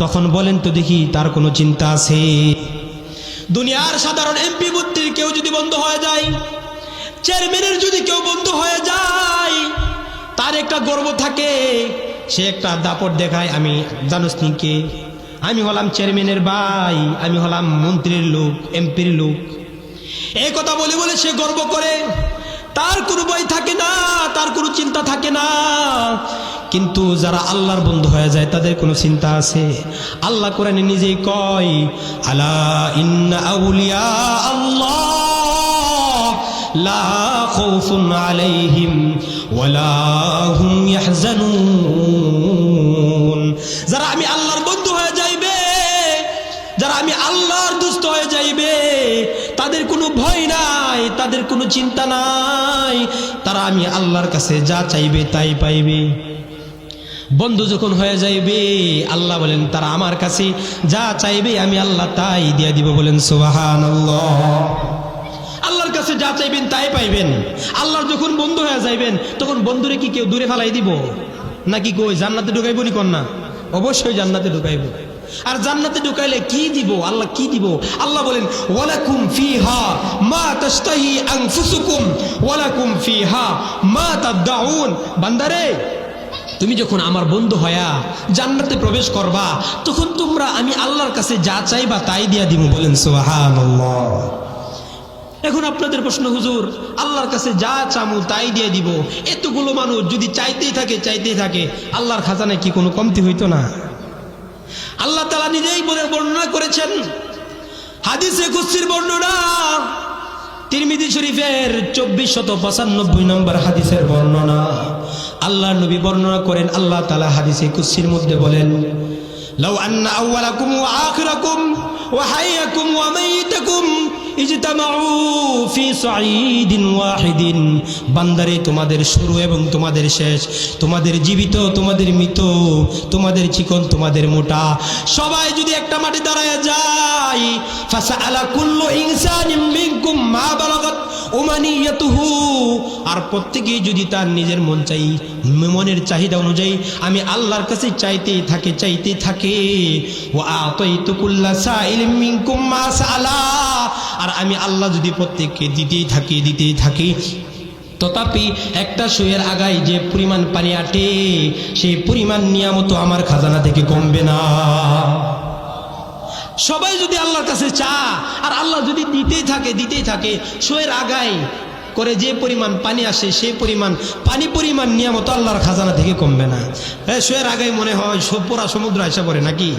তখন বলেন তো দেখি তার কোনো চিন্তা আছে? দুনিয়ার সাধারণ এমপি মন্ত্রীর কেউ যদি বন্ধু হয়ে যায়, চেয়ারম্যানের যদি কেউ বন্ধু হয়ে যায়, তার একটা গর্ব থাকে, সে একটা দাপট দেখায়, আমি জানোস নি কে, আমি হলাম চেয়ারম্যানের ভাই, আমি হলাম মন্ত্রীর লোক, এমপির লোক। এই কথা বলে বলে সে গর্ব করে, তার কোনো ভয় থাকে না, তার কোনো চিন্তা থাকে না। কিন্তু যারা আল্লাহর বন্ধু হয়ে যায়, তাদের কোনো চিন্তা আছে। আল্লাহ কোরআনে নিজেই কয়, আলা ইন্না আউলিয়া আল্লাহ লা খাউফুন আলাইহিম ওয়ালা হুম ইয়াহজানুন। যারা আমি আল্লাহর বন্ধু হয়ে যাইবে, যারা আমি আল্লাহর দুষ্ট হয়ে যাইবে, তাদের কোনো ভয় নাই, তাদের কোনো চিন্তা নাই, তারা আমি আল্লাহর কাছে যা চাইবে তাই পাইবে। বন্ধু যখন হয়ে যাইবে, আল্লাহ বলেন তারা আমার কাছে যা চাইবে আমি আল্লাহ তাই দিয়ে দিব। বলেন সুবহানাল্লাহ। আল্লাহর কাছে যা চাইবেন তাই পাইবেন। আল্লাহর যখন বন্ধু হয়ে যাইবেন, তখন বন্ধুরে কি কেউ দূরে ফেলাই দিব নাকি? কই জান্নাতে ঢুকাইব নি? কন্যা অবশ্যই জান্নাতে ঢুকাইব। আর জান্নাতে ঢুকাইলে কি দিব? আল্লাহ কি দিব? আল্লাহ বলেন, ওয়ালাকুম ফিহা মা তাশতাহি আনফুসুকুম ওয়ালাকুম ফিহা মা তাদউন। বান্দারে, তুমি যখন আমার বন্ধু হয়া জান্নাতে প্রবেশ করবা, তখন তোমরা আমি আল্লাহর কাছে যা চাইবা তাই দিয়া দিব। বলেন সুবহানাল্লাহ। এখন আপনাদের প্রশ্ন, হুজুর আল্লাহর কাছে যা চামু তাই দিয়ে দিব, এতগুলো মানুষ যদি চাইতেই থাকে, আল্লাহর খাজানায় কি কোনো কমতি হইতো না? আল্লাহ তাআলা নিজেই বর্ণনা করেছেন, হাদিসে কুদসির বর্ণনা, তিরমিজি শরীফের 2495 নম্বর হাদিসের বর্ণনা। আল্লাহর নবী বর্ণনা করেন, আল্লাহ তাআলা হাদিসে কুদসির মধ্যে বলেন, লাউ আন্না আউওয়ালাকুম ওয়া আখিরাকুম ওয়া হাইয়াকুম ওয়া মাইতাকুম ইজতামাউ ফি সাঈদিন ওয়াহিদিন। বান্দারে, তোমাদের শুরু এবং তোমাদের শেষ, তোমাদের জীবিত, তোমাদের মৃত, তোমাদের চিকন, তোমাদের মোটা, সবাই যদি একটা মাটি দাঁড়ায় যায়, ফাসাআলা কুল্লু ইনসানিন মিনকুম মা বালাগাত উমানিয়াতুহু, আর প্রত্যেকেই যদি তার নিজের মনের চাহিদা অনুযায়ী আমি আল্লাহর কাছে চাইতে থাকে, ওয়া আতাইতু কুল্লা সাইলিন মিনকুম মা সাআলা, আর আমি আল্লাহ যদি প্রত্যেককে দিতেই থাকি, তথাপি একটা সুয়ের আগায় যে পরিমাণ পানি আটে, সেই পরিমাণ নিয়ামত আমার খাজানা থেকে কমবে না। সবাই যদি আল্লাহর কাছে চা, আর আল্লাহ যদি দিতেই থাকে, সুয়ের আগায় করে যে পরিমাণ পানি আসে, সেই পরিমাণ নিয়ামত আল্লাহর খাজানা থেকে কমবে না। সুয়ের আগায় মনে হয় পুরা সমুদ্র এসে পড়ে নাকি?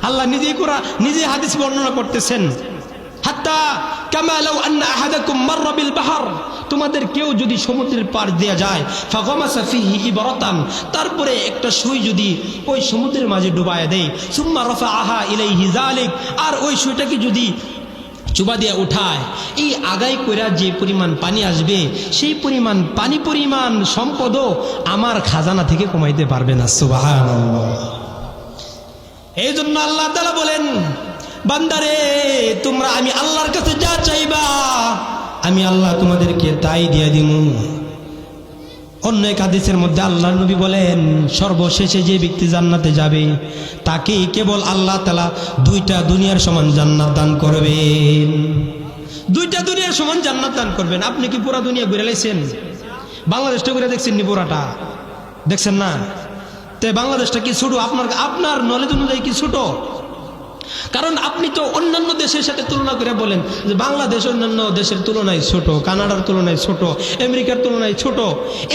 আল্লাহ নিজেই হাদিস বর্ণনা করতেছেন, হাত্তা কামা লাউ আন্না আহাদাকুম মাররা বিল বাহর, তোমাদের কেউ যদি সমুদ্রের পার দিয়ে যায়, ফাগামাসা ফিহি ইবরাতান, তারপরে একটা সুই যদি ওই সমুদ্রের মাঝে ডুবায়া দেয়, সুম্মা রাফাআহা ইলাইহি যালিক, আর ওই সুইটাকে যদি চুবা দিয়ে উঠায়, এই আগাই কইরা যে পরিমাণ পানি আসবে সেই পরিমাণ পানি পরিমাণ সম্পদও আমার খাজানা থেকে কমাইতে পারবে না। সুবহানাল্লাহ। এই জন্য আল্লাহ তাআলা বলেন, বান্দারে তোমরা আমি আল্লাহর কাছে যা চাইবা আমি আল্লাহ তোমাদেরকে তাই দিয়ে দিমু। অন্য এক হাদিসের মধ্যে আল্লাহর নবী বলেন, সর্বশেষে যে ব্যক্তি জান্নাতে যাবে তাকেই কেবল আল্লাহ তাআলা 2টা দুনিয়ার সমান জান্নাত দান করবেন। 2টা দুনিয়ার সমান জান্নাত দান করবেন। আপনি কি পুরা দুনিয়া ঘুরে লাইছেন? বাংলাদেশটা ঘুরে দেখছেন নি? পুরাটা দেখছেন না? তে বাংলাদেশটা কি ছোট? আপনার নলেজ অনুযায়ী কি ছোট? কারণ আপনি তো অন্যান্য দেশের সাথে তুলনা করে বলেন যে বাংলাদেশ অন্যান্য দেশের তুলনায় ছোট, কানাডার তুলনায় ছোট, আমেরিকার তুলনায় ছোট।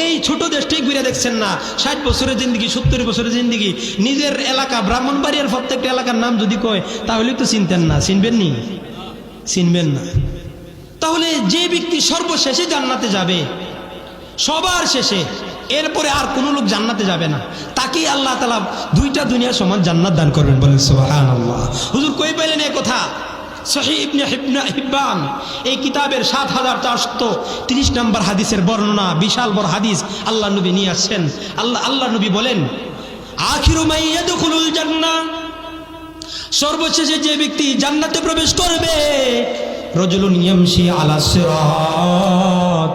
এই ছোট দেশটাই ঘুরে দেখছেন না? 60 বছরের জিন্দগি, 70 বছরের জিন্দগি, নিজের এলাকা ব্রাহ্মণবাড়িয়ার প্রত্যেকটা এলাকার নাম যদি কয় তাহলে তো চিনতেন না, চিনবেন নি? চিনবেন না। তাহলে যে ব্যক্তি সর্বশেষে জান্নাতে যাবে, সবার শেষে, এরপরে আর কোন লোক জান্নাতে যাবে না, তাকেই আল্লাহ তাআলা 2টা দুনিয়া সমান জান্নাত দান করবেন। বলেন সুবহানাল্লাহ। হুজুর কই পাইলেন এই কথা? সহিহ ইবনে হিব্বান এই কিতাবের 7430 নম্বর হাদিসের বর্ণনা, বিশাল বড় হাদিস আল্লাহ নবী নিয়ে আসছেন। আল্লাহ নবী বলেন, আখিরু মান ইয়াদখুলুল জান্নাহ, সর্বশেষে যে ব্যক্তি জান্নাতে প্রবেশ করবে, রাজুলুন ইয়ামশি আলা সিরাত,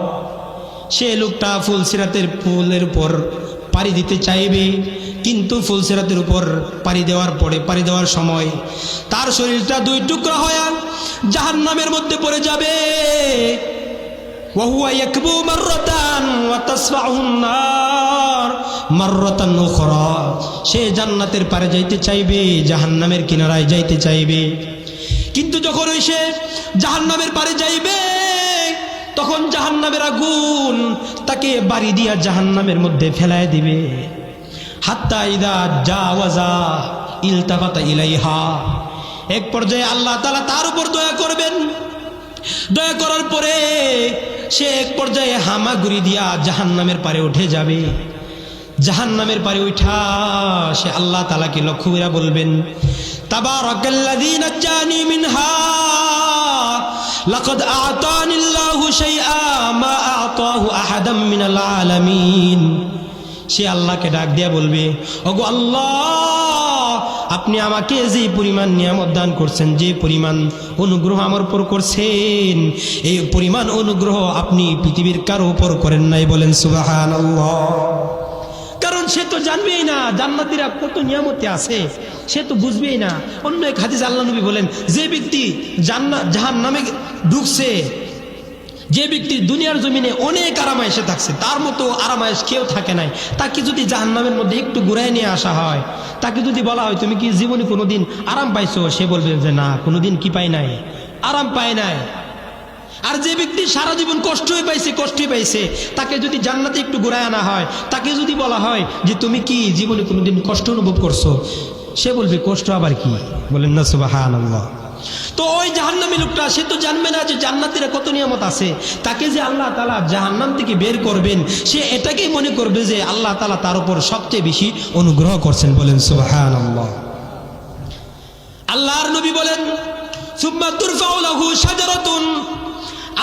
সে লোকটা ফুলসিরাতের পুলের উপর পাড়ি দিতে চাইবে, কিন্তু ফুলসিরাতের উপর পাড়ি দেওয়ার সময় তার শরীরটা 2 টুকরা হয়ে জাহান্নামের মধ্যে পড়ে যাবে। ওয়া হুয়া ইয়াকবু মাররাতান ওয়া তাসফাহুন নার মাররাতান উখরা, সে জান্নাতের পারে যাইতে চাইবে, জাহান্নামের কিনারায় যাইতে চাইবে, কিন্তু যখন সে জাহান্নামের পারে যাইবে তখন জাহান্নামের আগুন তাকে বাড়ি দিয়া জাহান্নামের মধ্যে ফেলায় দিবে। হাত্তা ইদা জাওয়াজা ইলতাফাতা ইলাইহা, এক পর্যায়ে আল্লাহ তাআলা তার উপর দয়া করবেন। দয়া করার পরে সে এক পর্যায়ে হামাগুড়ি দিয়া জাহান্নামের পারে উঠে যাবে। জাহান্নামের পারে উঠা সে আল্লাহ তাআলাকে লক্ষ্য করে বলবেন, তাবারাকাল্লাযী নাজ্জানি মিনহা লাকাদ আ'তানিল্লাহু শাইআ মা আ'তাহু আহাদাম মিনাল আলামিন। সে আল্লাহকে ডাক দিয়া বলবে, ওগো আল্লাহ, আপনি আমাকে যে পরিমাণ নিয়ামত দান করছেন, যে পরিমাণ অনুগ্রহ আমার উপর করছেন, এই পরিমাণ অনুগ্রহ আপনি পৃথিবীর কারো উপর করেন নাই। বলেন সুবহানাল্লাহ। কারণ সে তো জানবেই না জান্নাতীরা কত নিয়ামতে আছে, সে তো বুঝবেই না। অন্য এক হাদিস আল্লাহ নবী বলেন, যে ব্যক্তি জাহান্নামে ঢুকছে, যে ব্যক্তি দুনিয়ার জমিনে অনেক আরামায়েশে থাকছে, তার মতো আরামায়েশ কেউ থাকে নাই, তাকে যদি জাহান্নামের মধ্যে একটু ঘুরায় নিয়ে আসা হয়, তাকে যদি বলা হয় তুমি কি জীবনে কোনোদিন আরাম পাইছো, সে বলবে যে না, কোনোদিন কি পাই নাই, আরাম পায় নাই। আর যে ব্যক্তি সারা জীবন কষ্টই পাইছে, তাকে যদি জান্নাতে একটু ঘুরায় আনা হয়, তাকে যদি বলা হয় যে তুমি কি জীবনে কোনোদিন কষ্ট অনুভব করছো, সে বলবে কষ্ট আবার কি। বলেন না সুবহানাল্লাহ। তো ওই জাহান্নামী লোকটা সে তো জানবে না যে জান্নাতীরা কত নিয়ামত আছে, তাকে যে আল্লাহ তাআলা জাহান্নাম থেকে বের করবেন, সে এটাকেই মনে করবে যে আল্লাহ তাআলা তার উপর সবচেয়ে বেশি অনুগ্রহ করছেন। বলেন সুবহানাল্লাহ। আল্লাহর নবী বলেন, সুম্মা তুরফাউ লাহু শাজারাতুন,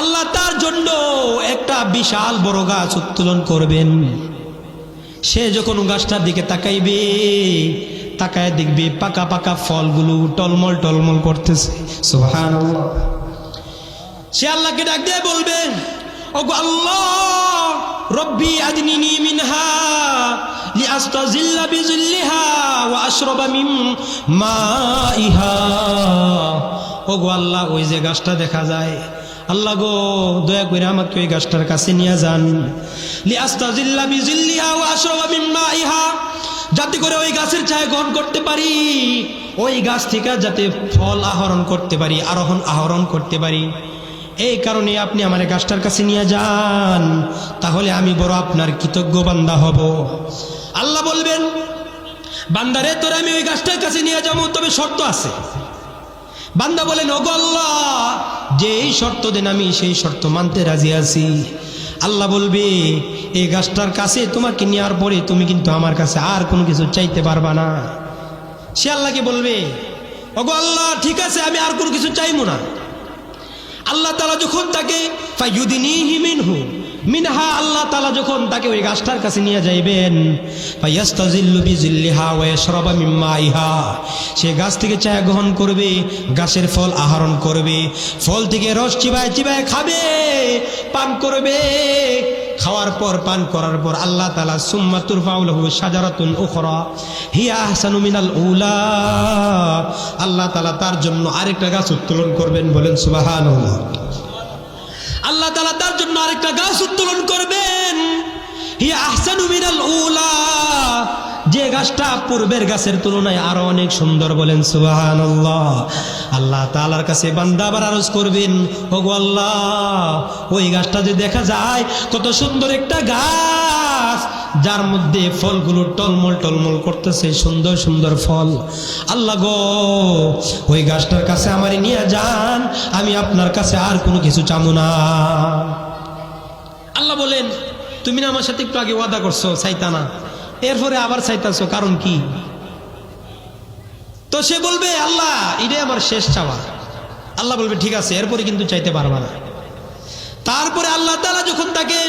আল্লাহ তার জন্য একটা বিশাল বড় গাছ উত্তোলন করবেন। সে যখন গাছটার দিকে তাকাইবে, তাকায় দেখবে পাকা পাকা ফলগুলো টলমল টলমল করতেছে। সুবহানাল্লাহ। সে আল্লাহকে ডাক দিয়ে বলবে, ওগো আল্লাহ, রব্বি আদনিনি মিনহা লিআস্তাজিল্লা বিজিল্লিহা ওয়া আশরাবা মিন মাইহা। ওগো আল্লাহ, ওই যে গাছটা দেখা যায়, আল্লাহ গো দয়া করে আমাকে ওই গাছটার কাছে নিয়ে যান। লিআস্তাজিল্লা বিজিল্লিহা ওয়া আশরাবা মিন মাইহা, যাতে করে ওই গাছের ছায়া গ্রহণ করতে পারি, ওই গাছ থেকে যাতে ফল আহরণ করতে পারি, আহরণ করতে পারি। এই কারণে আপনি আমার গাছটার কাছে নিয়ে যান, তাহলে আমি বড় আপনার কৃতজ্ঞ বান্দা হব। আল্লাহ বলবেন, বান্দারে তোর আমি ওই গাছটার কাছে নিয়ে যাবো, তবে শর্ত আছে। বান্দা বলেন, ওগো আল্লাহ, যেই শর্ত দেন আমি সেই শর্ত মানতে রাজি আছি। আল্লাহ বলবে, এই গাছটার কাছে তোমাকে নেওয়ার পরে তুমি কিন্তু আমার কাছে আর কোনো কিছু চাইতে পারবা না। সে আল্লাহকে বলবে, ওগো আল্লাহ, ঠিক আছে, আমি আর কোনো কিছু চাইবো না, আল্লাহ তাআলা যখন তাকে ফায়ুদিনিহি মিনহু মিনহা, আল্লাহ তাআলা যখন তাকে ওই গাছটার কাছে নিয়ে যাইবেন, ফায়াস্তাজিল্লু বিজিল্লিহা ওয়া ইয়াশরাবু মিন মাইহা, সে গাছ থেকে ছায়া গ্রহণ করবে, গাছের ফল আহরণ করবে, ফল থেকে রস চিবায় চিবায় খাবে, পান করবে। খাওয়ার পর, পান করার পর আল্লাহ তাআলা সুম্মা তুরফাউ লাহু শাজারাতুন উখরা হিয়া আহসানু মিনাল উলা, আল্লাহ তাআলা তার জন্য আরেকটা গাছ উত্তোলন করবেন। বলেন সুবহানাল্লাহ। আল্লাহ তাআলা তার জন্য আরেকটা গাছ উত্তোলন করবেন, হিয়া আহসানু মিনাল উলা, যে গাছটা পূর্বের গাছের তুলনায় আরো অনেক সুন্দর। বলেন সুবহানাল্লাহ। আল্লাহ তাআলার কাছে বান্দা আবার আরজ করবেন, ওগো আল্লাহ, ওই গাছটা যে দেখা যায় কত সুন্দর একটা গাছ, যার মধ্যে ফলগুলো টলমল টলমল করতেছে, সুন্দর সুন্দর ফল। আল্লাহ গো, ওই গাছটার কাছে আমারে নিয়ে যান, আমি আপনার কাছে আর কোনো কিছু চামু না। আল্লাহ বলেন, তুমি না আমার সাথে একটু আগে ওয়াদা করছো, চাইতা না, এরপরে আবার চাইতাছো, কারণ কি? তো সে বলবে, আল্লাহ এটাই আমার শেষ চাওয়া। আল্লাহ বলবে, ঠিক আছে, এরপরে কিন্তু চাইতে পারবা না। তারপরে আল্লাহ তাআলা যখন তাকে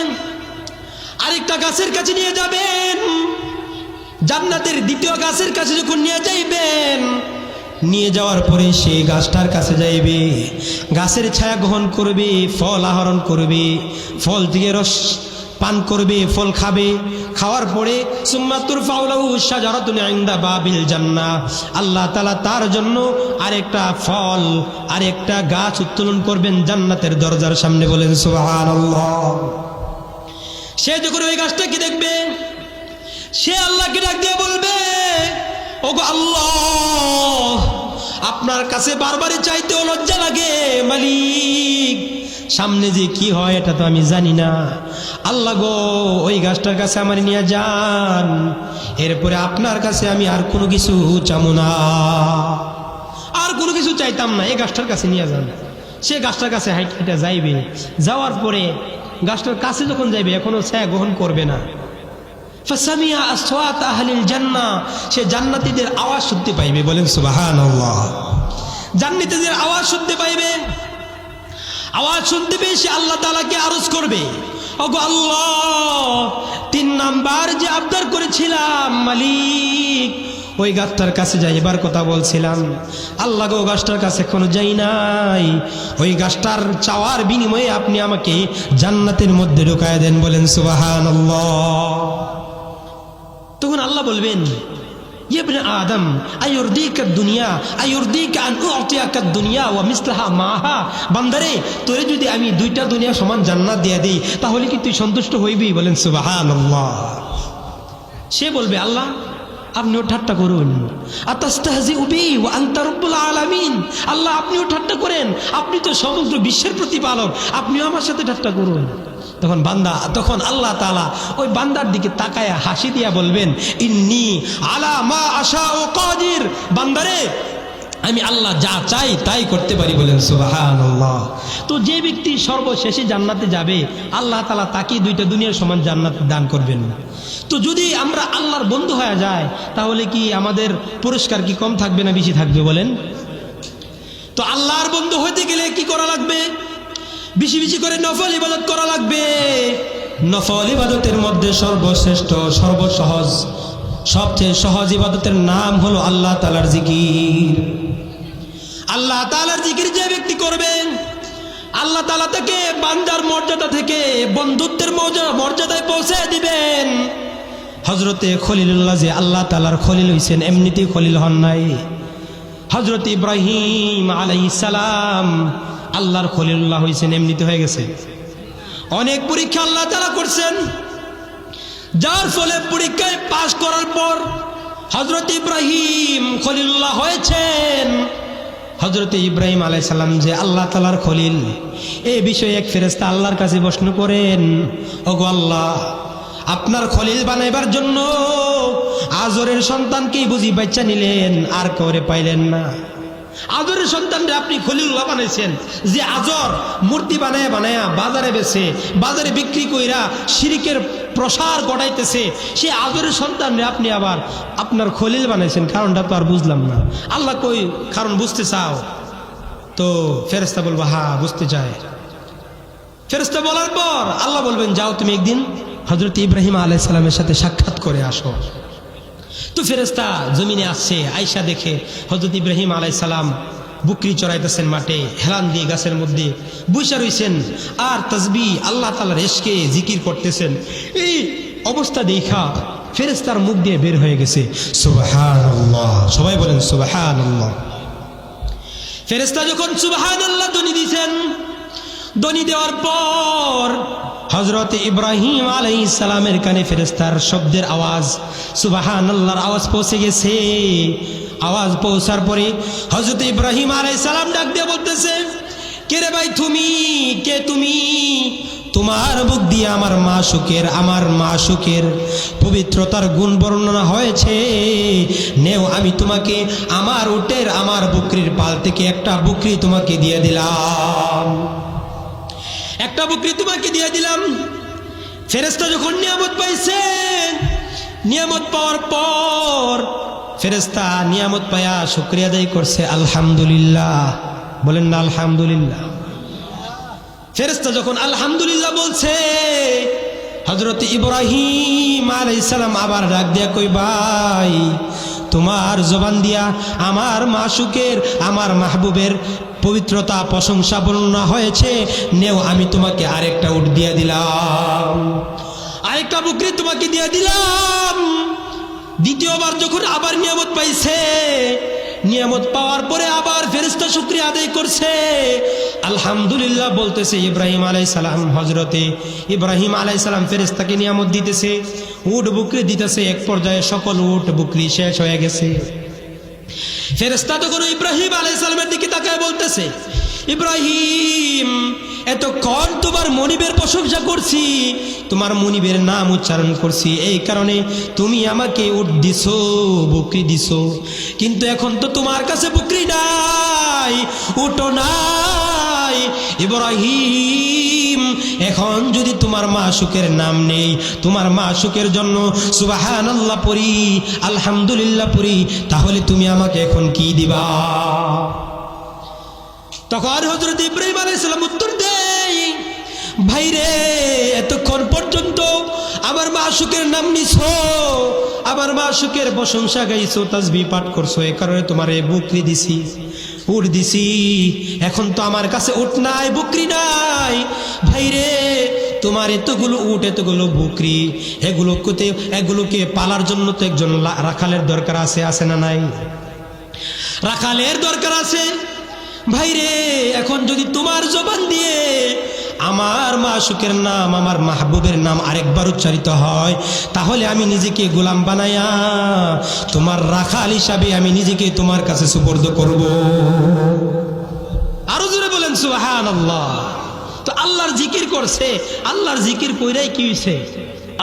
আরেকটা গাছের কাছে নিয়ে যাবেন, জান্নাতের দ্বিতীয় গাছের কাছে যখন নিয়ে যাইবেন, নিয়ে যাওয়ার পরে সেই গাছটার কাছে যাইবে, গাছের ছায়া গ্রহণ করবে, ফল আহরণ করবে, ফল থেকে রস পান করবে, ফল খাবে। খাওয়ার পরে সুম্মা তুরফাউ লাহু শাজারাতুন ইনদা বাবিল জান্নাহ, আল্লাহ তাআলা তার জন্য আরেকটা ফল, আরেকটা গাছ উত্তোলন করবেন জান্নাতের দরজার সামনে। বলেন সুবহানাল্লাহ। সে যখন ওই গাছটাকে দেখবে, সে আল্লাহকে ডাক দিয়ে বলবে, ওগো আল্লাহ, আপনার কাছে বারবারই চাইতেও লজ্জা লাগে মালিক, সামনে যে কি হয় এটা তো আমি জানি না। আল্লাহ গো, ওই গাছটার কাছে আমার নিয়ে যান, এরপরে আপনার কাছে আমি আর কোনো কিছু চামু না, আর কোনো কিছু চাইতাম না, এই গাছটার কাছে নিয়ে যান। সে গাছটার কাছে হাইটা যাইবে, যাওয়ার পরে গাছটার কাছে যখন যাইবে, এখনো ছায়া গ্রহণ করবে না। ফাসামিয়া আসওয়াত আহলিল জান্নাহ, সে জান্নাতীদের আওয়াজ শুনতে পাইবে। বলেন সুবহানাল্লাহ। জান্নাতীদের আওয়াজ শুনতে পাইবে। আওয়াজ শুনতে পেয়ে সে আল্লাহ তাআলাকে আরজ করবে, ওগো আল্লাহ, 3 নাম্বার যে আবদার করেছিলাম মালিক, ওই গাছটার কাছে যাই এবার কথা বলছিলাম, আল্লাহ গো, গাছটার কাছে এখনো যাই নাই, ওই গাছটার চাওয়ার বিনিময়ে আপনি আমাকে জান্নাতের মধ্যে ঢুকায় দেন। বলেন সুবহানাল্লাহ। তখন আল্লাহ বলবেন, ইয়া ইবনে আদম আয়ুরদিকা দুনিয়া আয়ুরদিকা আন উ'তিয়াকা দুনিয়া ওয়া মিসলাহা মাহা, বান্দারে, তোরে যদি আমি 2টা দুনিয়া সমান জান্নাত দিয়ে দেই, তাহলে কি তুই সন্তুষ্ট হইবি? বলেন সুবহানাল্লাহ। সে বলবে, আল্লাহ আপনিও ঠাট্টা করুন, আতাস্তাহজিউ বি ওয়া আনতা রাব্বুল আলামিন, আল্লাহ আপনিও ঠাট্টা করেন, আপনি তো সমগ্র বিশ্বের প্রতিপালক, আপনিও আমার সাথে ঠাট্টা করুন। তখন আল্লাহ তাআলা ওই বান্দার দিকে তাকায় হাসি দিয়া বলবেন, ইন্নী আলা মা আশাউ কাদির, বান্দারে, আমি আল্লাহ যা চাই তাই করতে পারি। বলেন সুবহানাল্লাহ। তো যে ব্যক্তি সর্বশেষে জান্নাতে যাবে, আল্লাহ তাআলা তাকে 2টা দুনিয়ার সমান জান্নাত দান করবেন না। তো যদি আমরা আল্লাহর বন্ধু হয়ে যায়, তাহলে কি আমাদের পুরস্কার কি কম থাকবে না বেশি থাকবে? বলেন। তো আল্লাহর বন্ধু হইতে গেলে কি করা লাগবে? বেশি বেশি করে নফল ইবাদত করা লাগবে। নফল ইবাদতের মধ্যে সর্বশ্রেষ্ঠ, সর্বসহজ, সবচেয়ে সহজ ইবাদতের নাম হলো আল্লাহ তাআলার জিকির। আল্লাহ তাআলার জিকির যে ব্যক্তি করবেন, আল্লাহ তাআলা তাকে বান্দার মর্যাদা থেকে বন্ধুত্বের মর্যাদায় পৌঁছে দিবেন। হযরতে খলিলুল্লাহ যে আল্লাহ তাআলার খলিল হইছেন, এমনিতেই খলিল হন নাই। হযরত ইব্রাহিম আলাইহিস সালাম আল্লাহর খলিলুল্লাহ হইছেন, এমনিতে হয়ে গেছে। অনেক পরীক্ষা আল্লাহ তাআলা করছেন, যার ফলে পরীক্ষায় পাশ করার পর হযরত ইব্রাহিম খলিলুল্লাহ হয়েছেন। হযরত ইব্রাহিম আলাইহিস সালাম যে আল্লাহ তাআলার খলিল, এই বিষয়ে এক ফেরেশতা আল্লাহর কাছে প্রশ্ন করেন, ওগো আল্লাহ, আপনার খলিল বানাইবার জন্য আজরের সন্তানকেই বুঝি বাচ্চা নিলেন, আর কাউরে পাইলেন না? আজরের সন্তানরে আপনি খলিলুল্লাহ বানাইছেন, যে আজর মূর্তি বানায়া বানায়া বাজারে বেচে, বাজারে বিক্রি কইরা শিরকের প্রসার ঘটাইতেছে, সে আজরের সন্তানরে আপনি আবার আপনার খলিল বানাইছেন, কারণটা তো আর বুঝলাম না। আল্লাহ কই কারণ বুঝতে চাও? তো ফেরেশতা বলবো হ্যাঁ বুঝতে চায়। ফেরেশতা বলার পর আল্লাহ বলবেন যাও তুমি একদিন হযরত ইব্রাহিম আলাইহিস সালামের সাথে সাক্ষাৎ করে আসো। তো ফেরেশতা জমিনে আসছে, আয়েশা দেখে হযরত ইব্রাহিম আলাইহিস সালাম বকরি চড়াইতেছেন মাঠে, হেলান দিয়ে গাছের মধ্যে বসে রইছেন আর তাসবিহ আল্লাহ তাআলার ইশকে জিকির করতেছেন। এই অবস্থা দেখা ফেরেশতার মুখ দিয়ে বের হয়ে গেছে সুবহানাল্লাহ। সবাই বলেন সুবহানাল্লাহ। ফেরেশতা যখন সুবহানাল্লাহ ধ্বনি দিয়েছেন, ধ্বনি দেওয়ার পর হযরত ইব্রাহিম আলাইহিস সালামের কানে ফেরেশতার শব্দের আওয়াজ, সুবহানাল্লাহর আওয়াজ পৌঁছে গেছে। আওয়াজ পৌঁছার পরে হযরত ইব্রাহিম আলাইহিস সালাম ডাক দিয়ে বলতেছে, কে রে ভাই তুমি, কে তুমি? তোমার মুখ দিয়ে আমার মাশুকের পবিত্রতার গুণ বর্ণনা হয়েছে। নেও আমি তোমাকে আমার উটের আমার বকরির পাল থেকে একটা বকরি তোমাকে দিয়ে দিলাম, একটা বকরি তোমাকে দিয়ে দিলাম। ফেরেশতা যখন নিয়ামত পাইছে, নিয়ামত পাওয়ার পর ফেরেশতা নিয়ামত পায়া শুকরিয়া আদায় করছে আলহামদুলিল্লাহ। বলেন না আলহামদুলিল্লাহ। ফেরেশতা যখন আলহামদুলিল্লাহ বলছে, হযরত ইব্রাহিম আলাইহিস সালাম আবার ডাক দিয়া কই ভাই তোমার জবান দিয়া আমার মাশুকের আমার মাহবুবের পবিত্রতা প্রশংসা বর্ণনা হয়েছে, নেও আমি তোমাকে আরেকটা উট দিয়ে দিলাম, আরেকটা বকরি তোমাকে দিয়ে দিলাম। দ্বিতীয়বার যখন আবার নিয়ামত পাইছে, নিয়ামত পাওয়ার পরে আবার ফেরেশতা শুকরিয়া আদায় করছে, আলহামদুলিল্লাহ বলতেছে ইব্রাহিম আলাইহিস সালাম। হযরতে ইব্রাহিম আলাইহিস সালাম ফেরেশতাকে নিয়ামত দিতেছে, উট বকরি দিতেছে। এক পর্যায়ে সকল উট বকরি শেষ হয়ে গেছে। ফেরেশতা তখন ইব্রাহিম আলাইহিস সালামের দিকে তাকায় বলতেছে, ইব্রাহিম এতক্ষণ তোমার মনিবের প্রশংসা করছি, তোমার মনিবের নাম উচ্চারণ করছি, এই কারণে তুমি আমাকে উট দিছো, বকরি দিছো, কিন্তু এখন তো তোমার কাছে বকরি নাই, উটও নাই। ইব্রাহিম এখন যদি তোমার মাশুকের নাম নেই, তোমার মাশুকের জন্য সুবহানাল্লাহ পড়ি, আলহামদুলিল্লাহ পড়ি, তাহলে তুমি আমাকে এখন কি দিবা? তখন হযরত ইব্রাহিম আলাইহিস সালাম উত্তর দেয়, ভাইরে এতক্ষণ পর্যন্ত আমার মাশুকের নাম নিছো, আমার মাশুকের প্রশংসা গাইছো, তাসবিহ পাঠ করছো, এই কারণে তোমার এই বকরি দিছি, উট দিছি। এখন তো আমার কাছে উট নাই, বকরি নাই। ভাইরে তোমার এতগুলো উট এতগুলো বকরি, এগুলোকে পালার জন্য তো একজন রাখালের দরকার আছে, আছে না নাই? রাখালের দরকার আছে। ভাইরে এখন যদি তোমার জবান দিয়ে আমার মাশুকের নাম আমার মাহবুবের নাম আরেকবার উচ্চারিত হয়, তাহলে আমি নিজেকে গোলাম বানায়া তোমার রাখাল হিসাবে আমি নিজেকে তোমার কাছে সুপর্দ করব। আরো জোরে বলেন সুবহানাল্লাহ। তো আল্লাহর জিকির করছে, আল্লাহর জিকির কইরাই কি হইছে?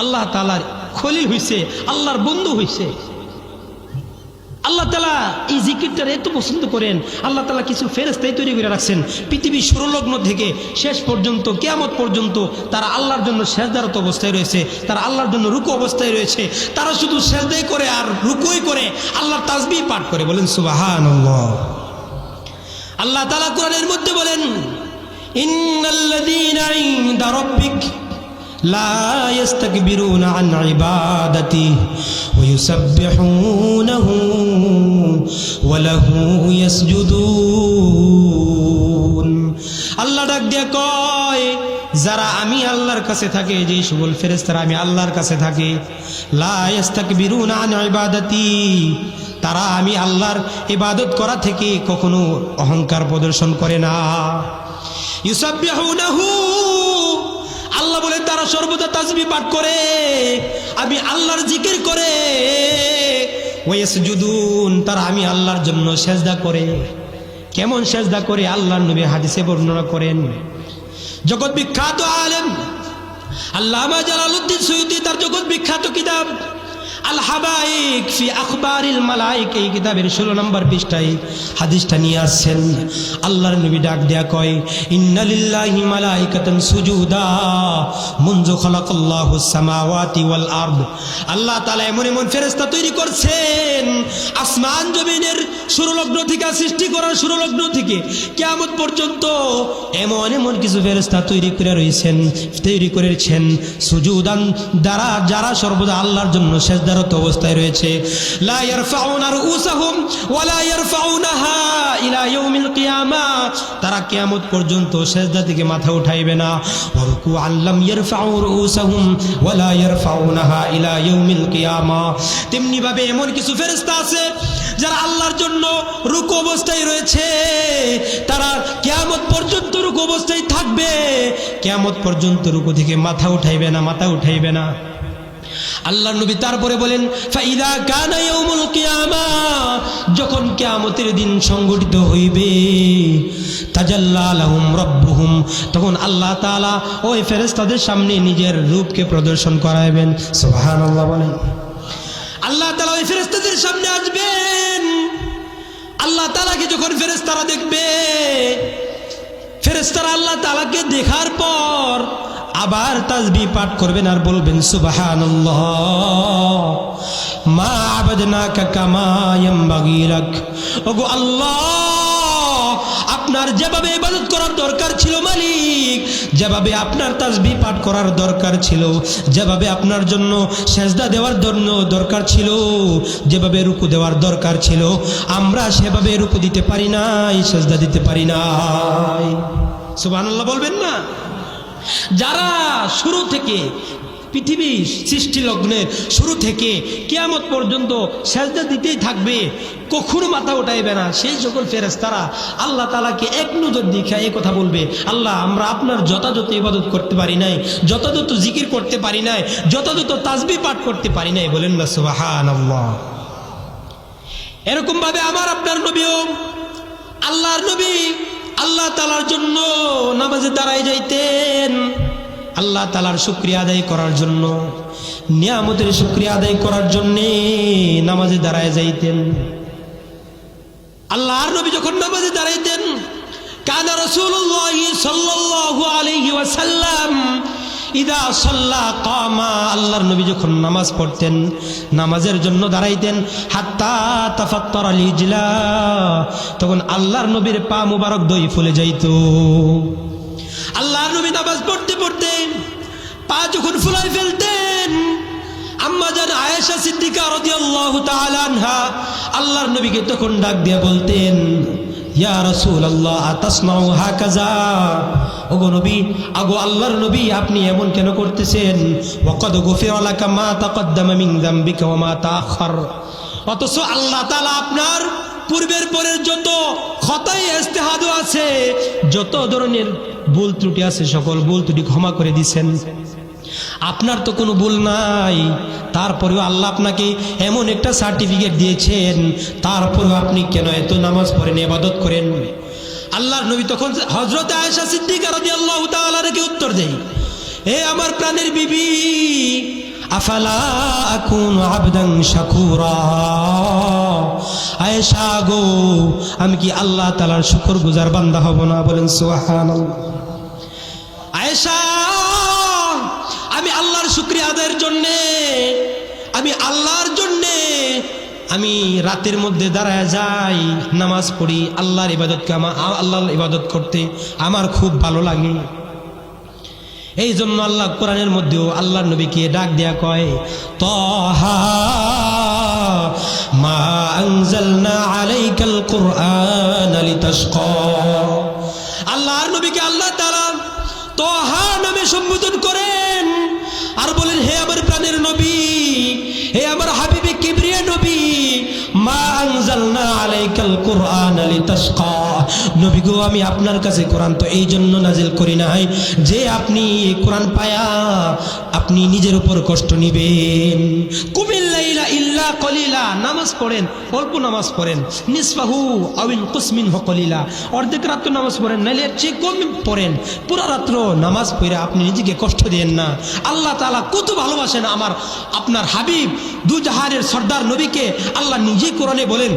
আল্লাহ তাআলার খলিল হইছে, আল্লাহর বন্ধু হইছে। আল্লাহ তাআলা এই জিকিরটা এত পছন্দ করেন, আল্লাহ তাআলা কিছু ফেরেশতাই তৈরি করে রাখছেন পৃথিবীর শুরুলগ্ন থেকে শেষ পর্যন্ত, কিয়ামত পর্যন্ত তারা আল্লাহর জন্য সিজদারত অবস্থায় রয়েছে, তারা আল্লাহর জন্য রুকু অবস্থায় রয়েছে, তারা শুধু সিজদাই করে আর রুকুই করে, আল্লাহর তাসবিহ পাঠ করে। বলেন সুবহানাল্লাহ। আল্লাহ তাআলা কোরআনের মধ্যে বলেন, ইন্নাল্লাযীনা ইনদা রাব্বিক লা ইস্তাকবিরুনা আন ইবাদাতিহি ওয়া ইউসাব্বিহুনাহু ওয়া লাহু ইয়াসজুদুন। আল্লাহ ডাক দিয়ে কয়, যারা আমি আল্লাহর কাছে থাকে, যে সকল ফেরেশতারা আমি আল্লাহর কাছে থাকে, লা ইস্তাকবিরুনা আন ইবাদাতি, তারা আমি আল্লাহর ইবাদত করা থেকে কখনো অহংকার প্রদর্শন করে না। ইউসাব্বিহুনাহু, আল্লাহ বলেন তারা সর্বদা তাসবিহ পাঠ করে, আমি আল্লাহর জিকির করে। ওয়া ইয়াসজুদুন, তারা আমি আল্লাহর জন্য সেজদা করে। কেমন সেজদা করে? আল্লাহর নবী হাদিসে বর্ণনা করেন। জগৎ বিখ্যাত আলেম আল্লামা জালালউদ্দিন সুয়ুতী তার জগৎ বিখ্যাত কিতাব আল হাবাইক ফি আখবারিল মালাইক এই কিতাবের 16 নম্বর পৃষ্ঠায় হাদিসটা নিয়ে আসছেন। আল্লাহর নবী ডাক দেয়া কয়, ইন্না লিল্লাহি মালাইকাতান সুজুদা মুনযু খালাকাল্লাহুস সামাওয়াতি ওয়াল আরদ। আল্লাহ তাআলা এমন এমন ফেরেশতা তৈরি করছেন আসমান জমিনের শুরু লগ্ন থেকে, সৃষ্টি করার শুরু লগ্ন থেকে কিয়ামত পর্যন্ত এমন এমন কিছু ফেরেশতা তৈরি করেছেন সুজুদান, যারা সর্বদা আল্লাহর জন্য সেজদারত অবস্থায় রয়েছে। লা ইয়ারফাউনা রুউসাহুম ওয়া লা ইয়ারফাউনাহা ইলা ইয়াউমিল কিয়ামা, তারা কিয়ামত পর্যন্ত সেজদা থেকে মাথা উঠাইবে না। ওয়া রুকুআন লাম ইয়ারফাউ রুউসাহুম ওয়া লা ইয়ারফাউনাহা ইলা ইয়াউমিল কিয়ামা। তেমনি ভাবে এমন কিছু ফেরেশতা আছে যারা আল্লাহর জন্য রুকু অবস্থায় রয়েছে, তারা কিয়ামত পর্যন্ত রুকু অবস্থায় থাকবে, কিয়ামত পর্যন্ত রুকু থেকে মাথা উঠাইবে না। আল্লাহর নবী তারপরে বলেন, ফাইদা কানা ইয়াউমুল কিয়ামা, যখন কিয়ামতের দিন সংগঠিত হইবে, তাজাল্লা লাহুম রাব্বুহুম, তখন আল্লাহ তাআলা ওই ফেরেশতাদের সামনে নিজের রূপকে প্রদর্শন করাবেন। সুবহানাল্লাহ বলেন। আল্লাহ তাআলা ওই ফেরেশতাদের সামনে আসবেন। আল্লাহ তাআলাকে যখন ফেরেশতারা দেখবে, ফেরেশতারা আল্লাহ তাআলাকে দেখার পর আবার তাসবিহ পাঠ করবেন আর বলবেন, সুবহানাল্লাহ মা আবাদনাকা কামা ইয়ামবাগি লাক। ওগো আল্লাহ, আপনার যেভাবে ইবাদত করার দরকার ছিল মালিক, যেভাবে আপনার তাসবিহ পাঠ করার দরকার ছিল, যেভাবে আপনার জন্য সেজদা দেওয়ার জন্য দরকার ছিল, যেভাবে রুকু দেওয়ার দরকার ছিল, আমরা সেভাবে রুকু দিতে পারি নাই, সেজদা দিতে পারি নাই। সুবহানাল্লাহ বলবেন না? যারা শুরু থেকে পৃথিবী সৃষ্টি লগ্নের শুরু থেকে কিয়ামত পর্যন্ত সেজদা দিতেই থাকবে, কখনো মাথা উঠাইবে না, সেই সকল ফেরেশতারা আল্লাহ তাআলাকে এক নজর দেখে এই কথা বলবে, আল্লাহ আমরা আপনার যথাযথ ইবাদত করতে পারি নাই, যথাযথ জিকির করতে পারি নাই, যথাযথ তাসবিহ পাঠ করতে পারি নাই। বলেন না সুবহানাল্লাহ। এরকম ভাবে আমার আপনার নবীও, আল্লাহর নবী আল্লাহ তাআলার জন্য নামাজে দাঁড়ায় যাইতেন, আল্লাহ তাআলার শুকরিয়া আদায় করার জন্য, নিয়ামতের শুকরিয়া আদায় করার জন্য নামাজে দাঁড়ায় যাইতেন। আল্লাহর নবী যখন নামাজে দাঁড়াইতেন, কানা রাসূলুল্লাহ সাল্লাল্লাহু আলাইহি ওয়াসাল্লাম ইদা সাল্লা কামা, আল্লাহর নবী যখন নামাজ পড়তেন, নামাজের জন্য দাঁড়াইতেন, হাত্তা তাফাত্তারা লিজলা, তখন আল্লাহর নবীর পা মুবারক দই ফুলে যাইত। আল্লাহর নবী নামাজ পড়তে পড়তে পা যখন ফুলাই ফেলতেন, আম্মা জান আয়েশা সিদ্দিকা রাদিয়াল্লাহু তাআলা আনহা আল্লাহর নবীকে তখন ডাক দিয়ে বলতেন, ইয়া রাসূলুল্লাহ আতাসমাউ হাকাযা, ওগো নবী, আগো আল্লাহর নবী, আপনি এমন কেন করতেছেন? ওয়াকাদ গুফিরা লাকা মা তাকদ্দামা মিন যামবিকা ওয়া মা তাআখার, অথচ আল্লাহ তাআলা আপনার পূর্বের পরের যত খতায়ে ইজতিহাদ আছে, যত ধরনের ভুল ত্রুটি আছে, সকল ভুল ত্রুটি ক্ষমা করে দিয়েছেন। আপনার তো কোনো ভুল নাই, তারপরেও আল্লাহ আপনাকে এমন একটা সার্টিফিকেট দিয়েছেন, তারপরেও আপনি কেন এত নামাজ পড়েন, ইবাদত করেন? আল্লাহর নবী তখন হযরত আয়েশা সিদ্দিকা রাদিয়াল্লাহু তাআলা কে উত্তর দেয়, হে আমার প্রাণের বিবি, আফালা আকুনু আবদান শাকুরা, আয়েশা গো, আমি কি আল্লাহ তাআলার শুকরগুজার বান্দা হব না? বলেন সুবহানাল্লাহ। আয়েশা, আমি আল্লাহর শুকরিয়া আদায়ের জন্য, আমি আল্লাহর জন্য আমি রাতের মধ্যে দাঁড়ায় যাই, নামাজ পড়ি, আল্লাহর ইবাদতকে আল্লাহর ইবাদত করতে আমার খুব ভালো লাগে। এই জন্য আল্লাহ কোরআনের মধ্যেও আল্লাহর নবীকে ডাক দেয়া কয়, তাহা মা আনজালনা আলাইকাল কুরআন লিতাশকা। আল্লাহর নবীকে আল্লাহ তাআলা তাহা নামে সম্বোধন করেন আর বলেন, হে আমার প্রাণের নবী, হে আমার হাবিবে কিবরিয়া নবী, মা আনজালনা আলাইকাল কুরআন লিতাশকা, নবী গো, আমি আপনার কাছে কোরআন তো এই জন্য নাজিল করি নাই যে আপনি এই কোরআন পায়া আপনি নিজের উপর কষ্ট নিবেন। কুমিল লাইলা ইল্লা কলিলা, নামাজ পড়েন, অল্প নামাজ পড়েন, নিসফাহু আও ইনকুস মিনহু কলিলা, অর্ধেক রাত্র নামাজ পড়েন, নাইলে এর চেয়ে কম পড়েন। পুরা রাত্র নামাজ পড়ে আপনি নিজেকে কষ্ট দেন না। আল্লাহ তাআলা কত ভালোবাসেন আপনার হাবিব দু জাহানের সর্দার নবীকে। আল্লাহ নিজেই কোরআনে বলেন,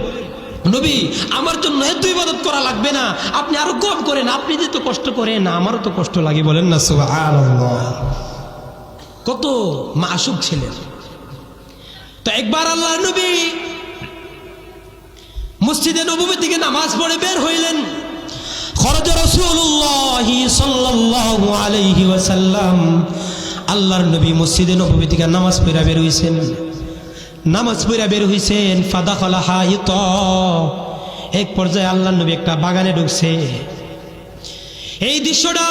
নবী আমার জন্য এত ইবাদত করা লাগবে না, আপনি আরো কম করেন, আপনি যে তো কষ্ট করেন আমারও তো কষ্ট লাগে, বলেন না সুবহানাল্লাহ। কত মাসুক ছিলেন। তো একবার আল্লাহর নবী মসজিদে নববী থেকে নামাজ পড়ে বের হইলেন। খরজ রাসূলুল্লাহ সাল্লাল্লাহু আলাইহি ওয়াসাল্লাম, আল্লাহর নবী মসজিদে নববী থেকে নামাজ পড়ে বের হইছেন। নামাজ পড়ে বের হইছেন, ফাদাখালা হাইত, এক পর্যায়ে আল্লাহর নবী একটা বাগানে ঢুকছে। এই দৃশ্যটা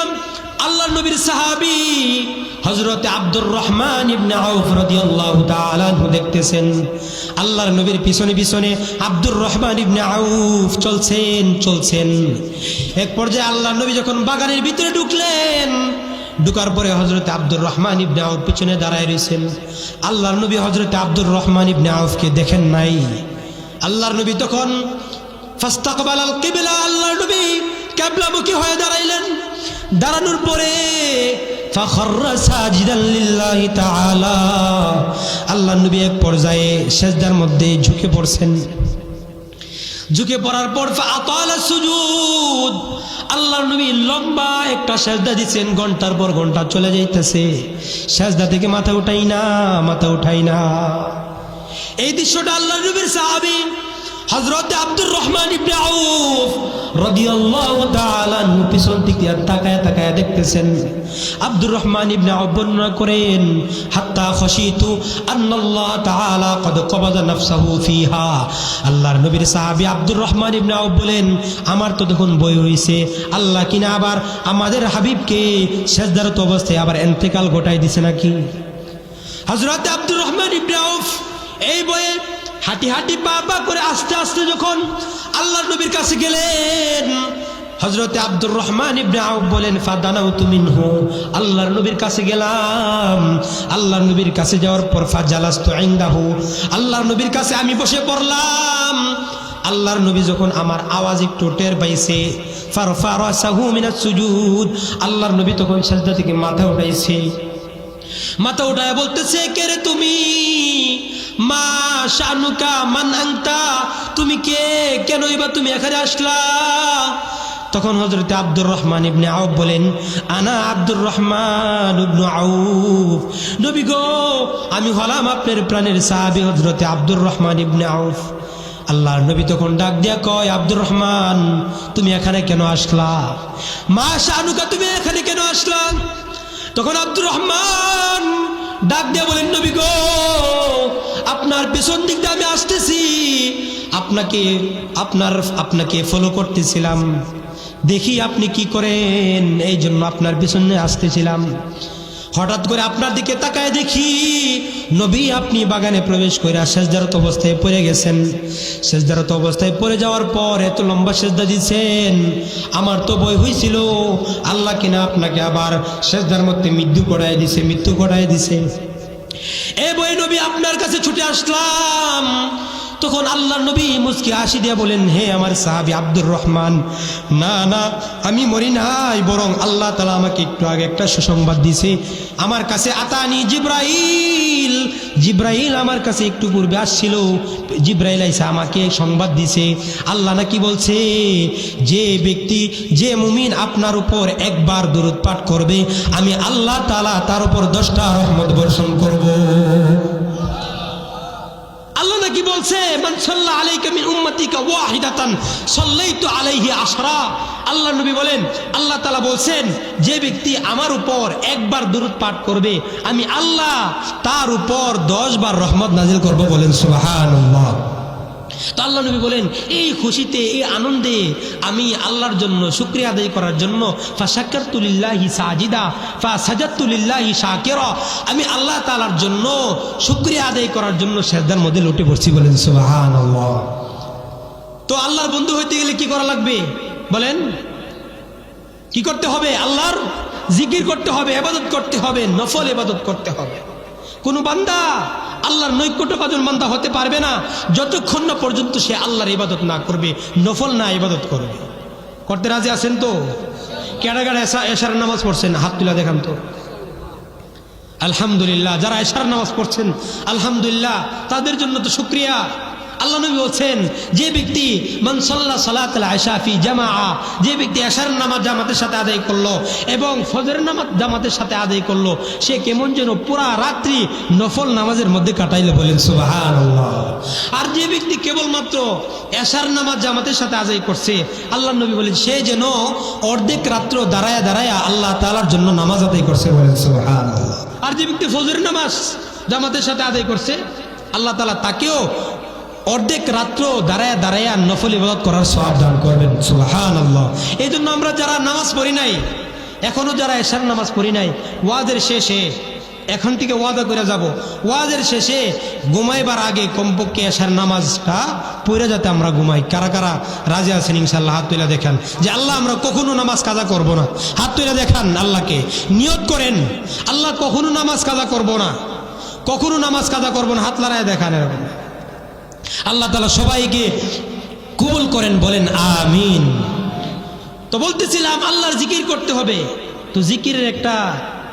আল্লাহর নবীর সাহাবী হযরত আব্দুর রহমান ইবনে আউফ রাদিয়াল্লাহু তাআলা আনহু দেখতেছেন। আল্লাহর নবীর পিছনে পিছনে আব্দুর রহমান ইবনে আউফ চলছেন। এক পর্যায়ে আল্লাহর নবী যখন বাগানের ভিতরে ঢুকলেন, ঢুকার পরে হযরত আব্দুর রহমান ইবনে আউফ পিছনে দাঁড়ায় রয়েছেন। আল্লাহর নবী হযরত আব্দুর রহমান ইবনে আউফকে দেখেন নাই। আল্লাহর নবী তখন ফাস্তাকবালাল কিবলা, আল্লাহর নবী কিবলামুখী হয়ে দাঁড়াইলেন। দাঁড়ানোর পরে ফাখররা সাজিদান লিল্লাহি তাআলা, আল্লাহর নবী এক পর্যায়ে সিজদার মধ্যে ঝুঁকে পড়ছেন। ঝুঁকে পড়ার পর ফাআতালা সুজুদ, আল্লাহর নবী লম্বা একটা সিজদা দিচ্ছেন, ঘন্টার পর ঘন্টা চলে যাইতেছে, সিজদা থেকে মাথা উঠাই না। এই দৃশ্যটা আল্লাহর নবীর সাহাবী হযরত আব্দুর রহমান ইবনে আউফ রাদিয়াল্লাহু তাআলা আনহু পিছন থেকে তাকায়া দেখতেছেন। আব্দুর রহমান ইবনে আউফ বর্ণনা করেন, হাত্তা খাশিতু আন্নাল্লাহ তাআলা কদ কবাদা নাফসাহু ফিহা, আল্লাহর নবীর সাহাবী আব্দুর রহমান ইবনে আউফ বলেন, আমার তো দেখুন বই হইছে আল্লাহ কিনা আবার আমাদের হাবিবকে সিজদারত অবস্থায় আবার ইন্তেকাল ঘটাই দিছে নাকি। হযরত আব্দুর রহমান ইবনে আউফ এই বয়ে হাঁটি পা করে আস্তে আস্তে যখন আল্লাহর নবীর কাছে গেলেন, হযরতে আব্দুর রহমান ইবনে আউফ বলেন, ফাদানাউতু মিনহু, আল্লাহর নবীর কাছে গেলাম। আল্লাহর নবীর কাছে যাওয়ার পর ফাজালাস্তু ইনদাহু, আল্লাহর নবীর কাছে আমি বসে পড়লাম। আল্লাহর নবী যখন আমার আওয়াজ একটু টের পাইছে, ফারফা রাসাহু মিনাস সুজুদ, আল্লাহর নবী তখন সিজদা থেকে মাথা উঠায় বলতেছে, কে রে তুমি, মা শানুকা মান আনতা, তুমি কে, কেনই বা তুমি এখানে আসলা। তখন হযরত আব্দুর রহমান ইবনে আউফ বলেন, আনা আব্দুর রহমান ইবনে আউফ, নবী গো আমি হলাম আপনার প্রাণের সাহাবী হযরত আব্দুর রহমান ইবনে আউফ। আল্লাহর নবী তখন ডাক দিয়া কয়, আব্দুর রহমান তুমি এখানে কেন আসলা, মা শানুকা তুমি এখানে কেন আসলা। তখন আব্দুর রহমান ডাক দিয়া বলেন, নবী গো আপনার পেছন দিক দিয়ে আমি আসতেছি, আপনাকে ফলো করতেছিলাম, দেখি আপনি কি করেন, এই জন্য আপনার পেছনে আসতেছিলাম। হঠাৎ করে আপনার দিকে তাকায় দেখি নবী আপনি বাগানে প্রবেশ করে সিজদারত অবস্থায় পড়ে গেছেন। সিজদারত অবস্থায় পড়ে যাওয়ার পর এত লম্বা সিজদা দিয়েছেন, আমার তো ভয় হয়েছিল আল্লাহ কিনা আপনাকে আবার সিজদার মধ্যে মৃত্যু ঘটায় দিছে। এ বই নবী আপনার কাছে ছুটে আসলাম। তখন আল্লাহর নবী মুস্কি হাসি দিয়ে বলেন, হে আমার সাহাবী আব্দুর রহমান, না আমি মরি নাই, বরং আল্লাহ তাআলা আমাকে একটু আগে একটা সুসংবাদ দিয়েছে। আমার কাছে আতানি জিব্রাইল আমার কাছে একটু পূর্বে আসছিল, জিব্রাইল আইসা আমাকে সংবাদ দিছে, আল্লাহ নাকি বলছে যে ব্যক্তি, যে মুমিন আপনার উপর একবার দরুদ পাঠ করবে, আমি আল্লাহ তাআলা তার উপর 10টা রহমত বর্ষণ করব। আল্লাহ নাকি বলছে, মান সাল্লা আলাইকা মিন উম্মতিকা ওয়াহিদাতান সাল্লাইতু আলাইহি আশরা। আল্লাহ নবী বলেন, আল্লাহ তাআলা বলছেন, যে ব্যক্তি আমার উপর একবার দরুদ পাঠ করবে, আমি আল্লাহ তার উপর 10 বার রহমত নাজিল করব। বলেন সুবহানাল্লাহ। তো আল্লাহ নবী বলেন, এই খুশিতে, এই আনন্দে আমি আল্লাহর জন্য শুকরিয়া আদায় করার জন্য ফাশাকারতু লিল্লাহি সাজিদা ফাসাজাদতু লিল্লাহি শাকিরা, আমি আল্লাহ তাআলার জন্য শুকরিয়া আদায় করার জন্য সিজদার মধ্যে লুটে পড়ছি। বলেন সুবহানাল্লাহ। তো আল্লাহর বন্ধু হইতে গেলে কি করা লাগবে বলেন? কি করতে হবে? আল্লাহর জিকির করতে হবে, ইবাদত করতে হবে, নফল ইবাদত করতে হবে। কোন বান্দা আল্লাহর নৈকট্যভাজন বান্দা হতে পারবে না যতক্ষণ না পর্যন্ত সে আল্লাহর ইবাদত না করবে, নফল না ইবাদত করবে। করতে রাজি আছেন তো? কেডা কেডা এশার নামাজ পড়ছেন হাত তুলে দেখান তো। আলহামদুলিল্লাহ। যারা এশার নামাজ পড়ছেন আলহামদুলিল্লাহ, তাদের জন্য তো শুকরিয়া। আল্লাহ নবী বলছেন, যে ব্যক্তি মান সাল্লা সালাতুল ইশা ফি জামাআ, যে ব্যক্তি এশার নামাজ জামাতের সাথে আদায় করলো এবং ফজরের নামাজ জামাতের সাথে আদায় করলো, সে কেমন যেন পুরা রাত্রি নফল নামাজের মধ্যে কাটাইলো, বলেন সুবহানাল্লাহ। আর যে ব্যক্তি কেবলমাত্র এশার নামাজ জামাতের সাথে আদায় করছে, আল্লাহ নবী বলেন সে যেন অর্ধেক রাত্র দাঁড়ায়া দাঁড়ায়া আল্লাহ তাআলার জন্য নামাজ আদায় করছে, বলেন সুবহানাল্লাহ। আর যে ব্যক্তি ফজরের নামাজ জামাতের সাথে আদায় করছে, আল্লাহ তাআলা তাকেও অর্ধেক রাত্র দাঁড়ায়া দাঁড়ায়া নফল ইবাদত করার সওয়াব দান করবেন, সুবহানাল্লাহ। এই জন্য আমরা যারা নামাজ পড়ি নাই, এখনো যারা এশার নামাজ পড়ি নাই, ওয়াজের শেষে এখন থেকে ওয়াদা করে যাব, ওয়াজের শেষে ঘুমাইবার আগে কমপক্ষে এশার নামাজটা পড়ে যাতে আমরা ঘুমাই। কারা কারা রাজি আছেন ইনশাআল্লাহ? হাত তুলে দেখান যে আল্লাহ আমরা কখনো নামাজ কাজা করব না। হাত তুলে দেখান, আল্লাহকে নিয়ত করেন, আল্লাহ কখনো নামাজ কাজা করব না, কখনো নামাজ কাজা করব না। হাত লড়ায় দেখান এরকম। আল্লাহ তাআলা সবাইকে কবুল করেন, বলেন আমিন। তো বলতেছিলাম আল্লাহর জিকির করতে হবে। তো জিকিরের একটা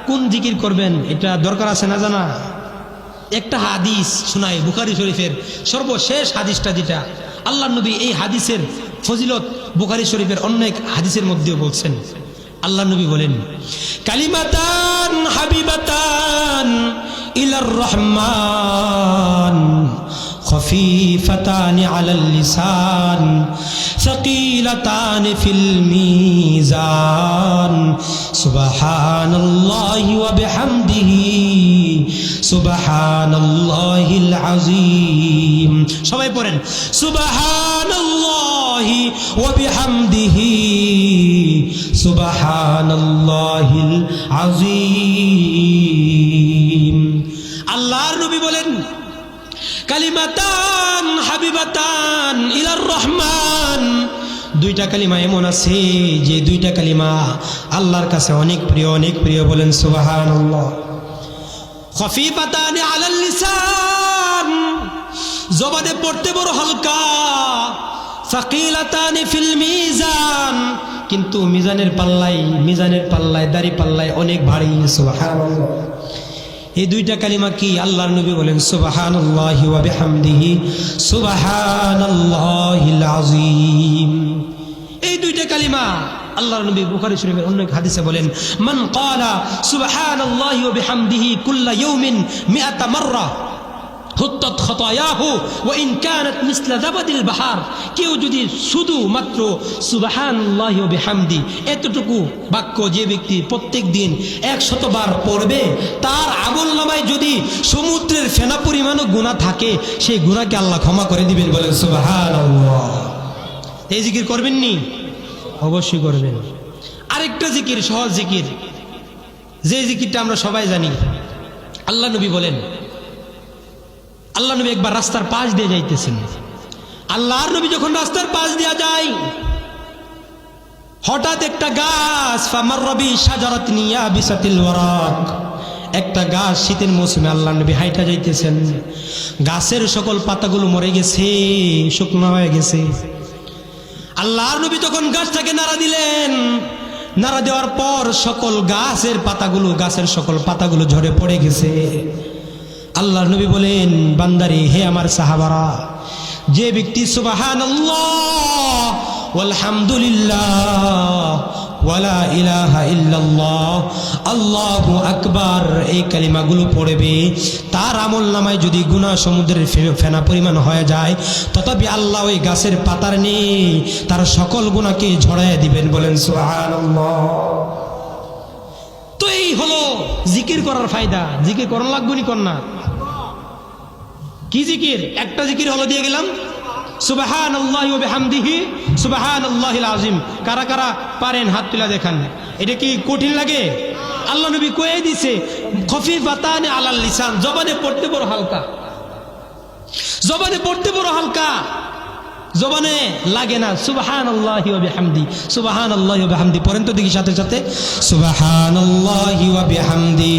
কোন জিকির করবেন এটা দরকার আছে না জানা? একটা হাদিস শোনাই, বুখারী শরীফের সর্বশেষ হাদিসটা, যেটা আল্লাহ নবী এই হাদিসের ফজিলত বুখারী শরীফের অন্য এক হাদিসের মধ্যেও বলছেন। আল্লাহ নবী বলেন, কালিমাতান হাবিবাতান ইলার রহমান خفيفتان على اللسان ثقيلتان في الميزان سبحان الله وبحمده سبحان الله العظيم। সবাই পড়েন سبحان الله وبحمده سبحان الله العظيم। আল্লাহর নবী বলেন, কালিমাতান হাবিবাতান ইলার রহমান, দুইটা কালিমা এমন আছে যে দুইটা কালিমা আল্লাহর কাছে অনেক প্রিয়, অনেক প্রিয়, বলেন সুবহানাল্লাহ। খফিফাতান আলাল লিসান, জবানে পড়তে বড় হালকা, সাকিলাতান ফিল মিজান, কিন্তু মিজানের পাল্লায় দাড়ি পাল্লায় অনেক ভারী, সুবহানাল্লাহ। এই দুইটা কালিমা কি? আল্লাহর নবী বলেন সুবহানাল্লাহি ওয়া বিহামদিহি সুবহানাল্লাহিল আযীম। এই দুইটা কালিমা আল্লাহর নবী বুখারী শরীফের অন্য এক হাদিসে বলেন, মান ক্বালা সুবহানাল্লাহি ওয়া বিহামদিহি কুল্লা ইয়াউমিন মিআতা মাররা হুত্তাত খাতায়াহু ওয়া ইন কানাত মিসলা যাবাদিল বাহার। কেউ যদি শুধু মাত্র সুবহানাল্লাহি ওয়া বিহামদি এতটুকু বাক্য যে ব্যক্তি প্রত্যেক দিন 100 বার পড়বে, তার আমলনামায় যদি সমুদ্রের ফেনা পরিমাণও গুনাহ থাকে, সেই গুনাহকে আল্লাহ ক্ষমা করে দিবেন, বলেন সুবহানাল্লাহ। এই জিকির করবেন নি? অবশ্যই করবেন। আরেকটা জিকির, সহজ জিকির, যে জিকিরটা আমরা সবাই জানি। আল্লাহ নবী বলেন, আল্লাহ নবী একবার রাস্তার পাশ দিয়ে যাইতেছেন। আল্লাহর নবী যখন রাস্তার পাশ দিয়ে যায়, হঠাৎ একটা গাছ, ফামাররা বি শাজারাতিন ইয়াবিসাতিল ওয়ারাক, একটা গাছ শীতের মৌসুমে আল্লাহর নবী হাইটা যাইতেছেন, গাছের সকল পাতাগুলো মরে গেছে, শুকনো হয়ে গেছে। আল্লাহর নবী তখন গাছটাকে নাড়া দিলেন। নাড়া দেওয়ার পর সকল গাছের সকল পাতাগুলো ঝরে পড়ে গেছে। আল্লাহর নবী বলেন, বান্দারে, হে আমার সাহাবারা, যে ব্যক্তি সুবহানাল্লাহ ওয়ালহামদুলিল্লাহ ওয়ালা ইলাহা ইল্লাল্লাহ আল্লাহু আকবার এই কালিমাগুলো পড়বে, তার আমলনামায় যদি গুনাহ সমুদ্রের ফেনা পরিমাণ হয়ে যায়, তথাপি আল্লাহ ওই গাছের পাতার নেই তার সকল গুনাহকে ঝরাইয়া দিবেন, বলেন সুবহানাল্লাহ। তো এই হলো জিকির করার ফায়দা। জিকির করা লাগবে নি কন্যা? কি জিকির? একটা জিকির হলো দিয়ে গেলাম, সুবহানাল্লাহি ওয়া বিহামদিহি সুবহানাল্লাহিল আযীম। কারা কারা পারেন হাত তুলে দেখান। এটা কি কঠিন লাগে? আল্লাহ নবী কয়ে দিছে, খফিফাতান আলাল লিসান, জবানে পড়তে বড় হালকা, জবানে পড়তে বড় হালকা। জবানে লাগে না সুবহানাল্লাহি ওয়া বিহামদি, সুবহানাল্লাহি ওয়া বিহামদি পড়েন তো দেখি সাথে সাথে, সুবহানাল্লাহি ওয়া বিহামদি,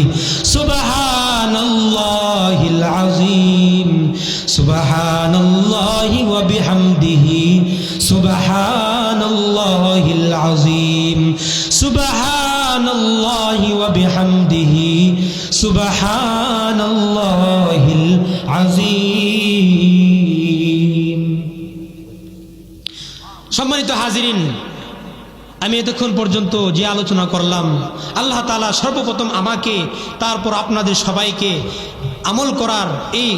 সুবহানাল্লাহিল আযীম, সুবহানাল্লাহি ওয়া বিহামদিহি, সুবহানাল্লাহিল আযীম, সুবহানাল্লাহি ওয়া বিহামদিহি, সুবহানাল্লাহিল আযীম। সম্মানিত হাজিরিন, আমি এতক্ষণ পর্যন্ত যে আলোচনা করলাম, আল্লাহ তাআলা সর্বপ্রথম আমাকে, তারপর আপনাদের সবাইকে আমল করার এই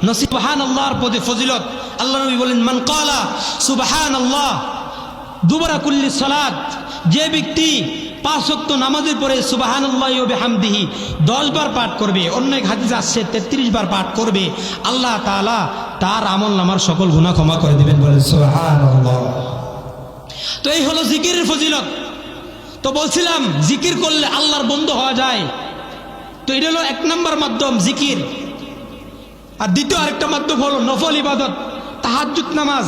নসিব। সুবহানাল্লাহর পদে ফজিলত, আল্লাহ নবী বলেন, মান ক্বালা সুবহানাল্লাহ দুবরা কুল্লি সালাত, যে ব্যক্তি 5 ওয়াক্ত নামাজের পরে সুবহানাল্লাহি ওয়া বিহামদিহি 10 বার পাঠ করবে, অন্য এক হাদিসে আসছে 33 বার পাঠ করবে, আল্লাহ তাআলা তার আমলনামার সকল গুনাহ ক্ষমা করে দিবেন। বলেন সুবহানাল্লাহ। তো এই হলো জিকিরের ফজিলত। তো বলছিলাম জিকির করলে আল্লাহর বন্ধু হওয়া যায়। তো এটা হলো 1 নম্বর মাধ্যম জিকির। আর দ্বিতীয় আরেকটা মাধ্যম হলো নফল ইবাদত, তাহাজ্জুদ নামাজ।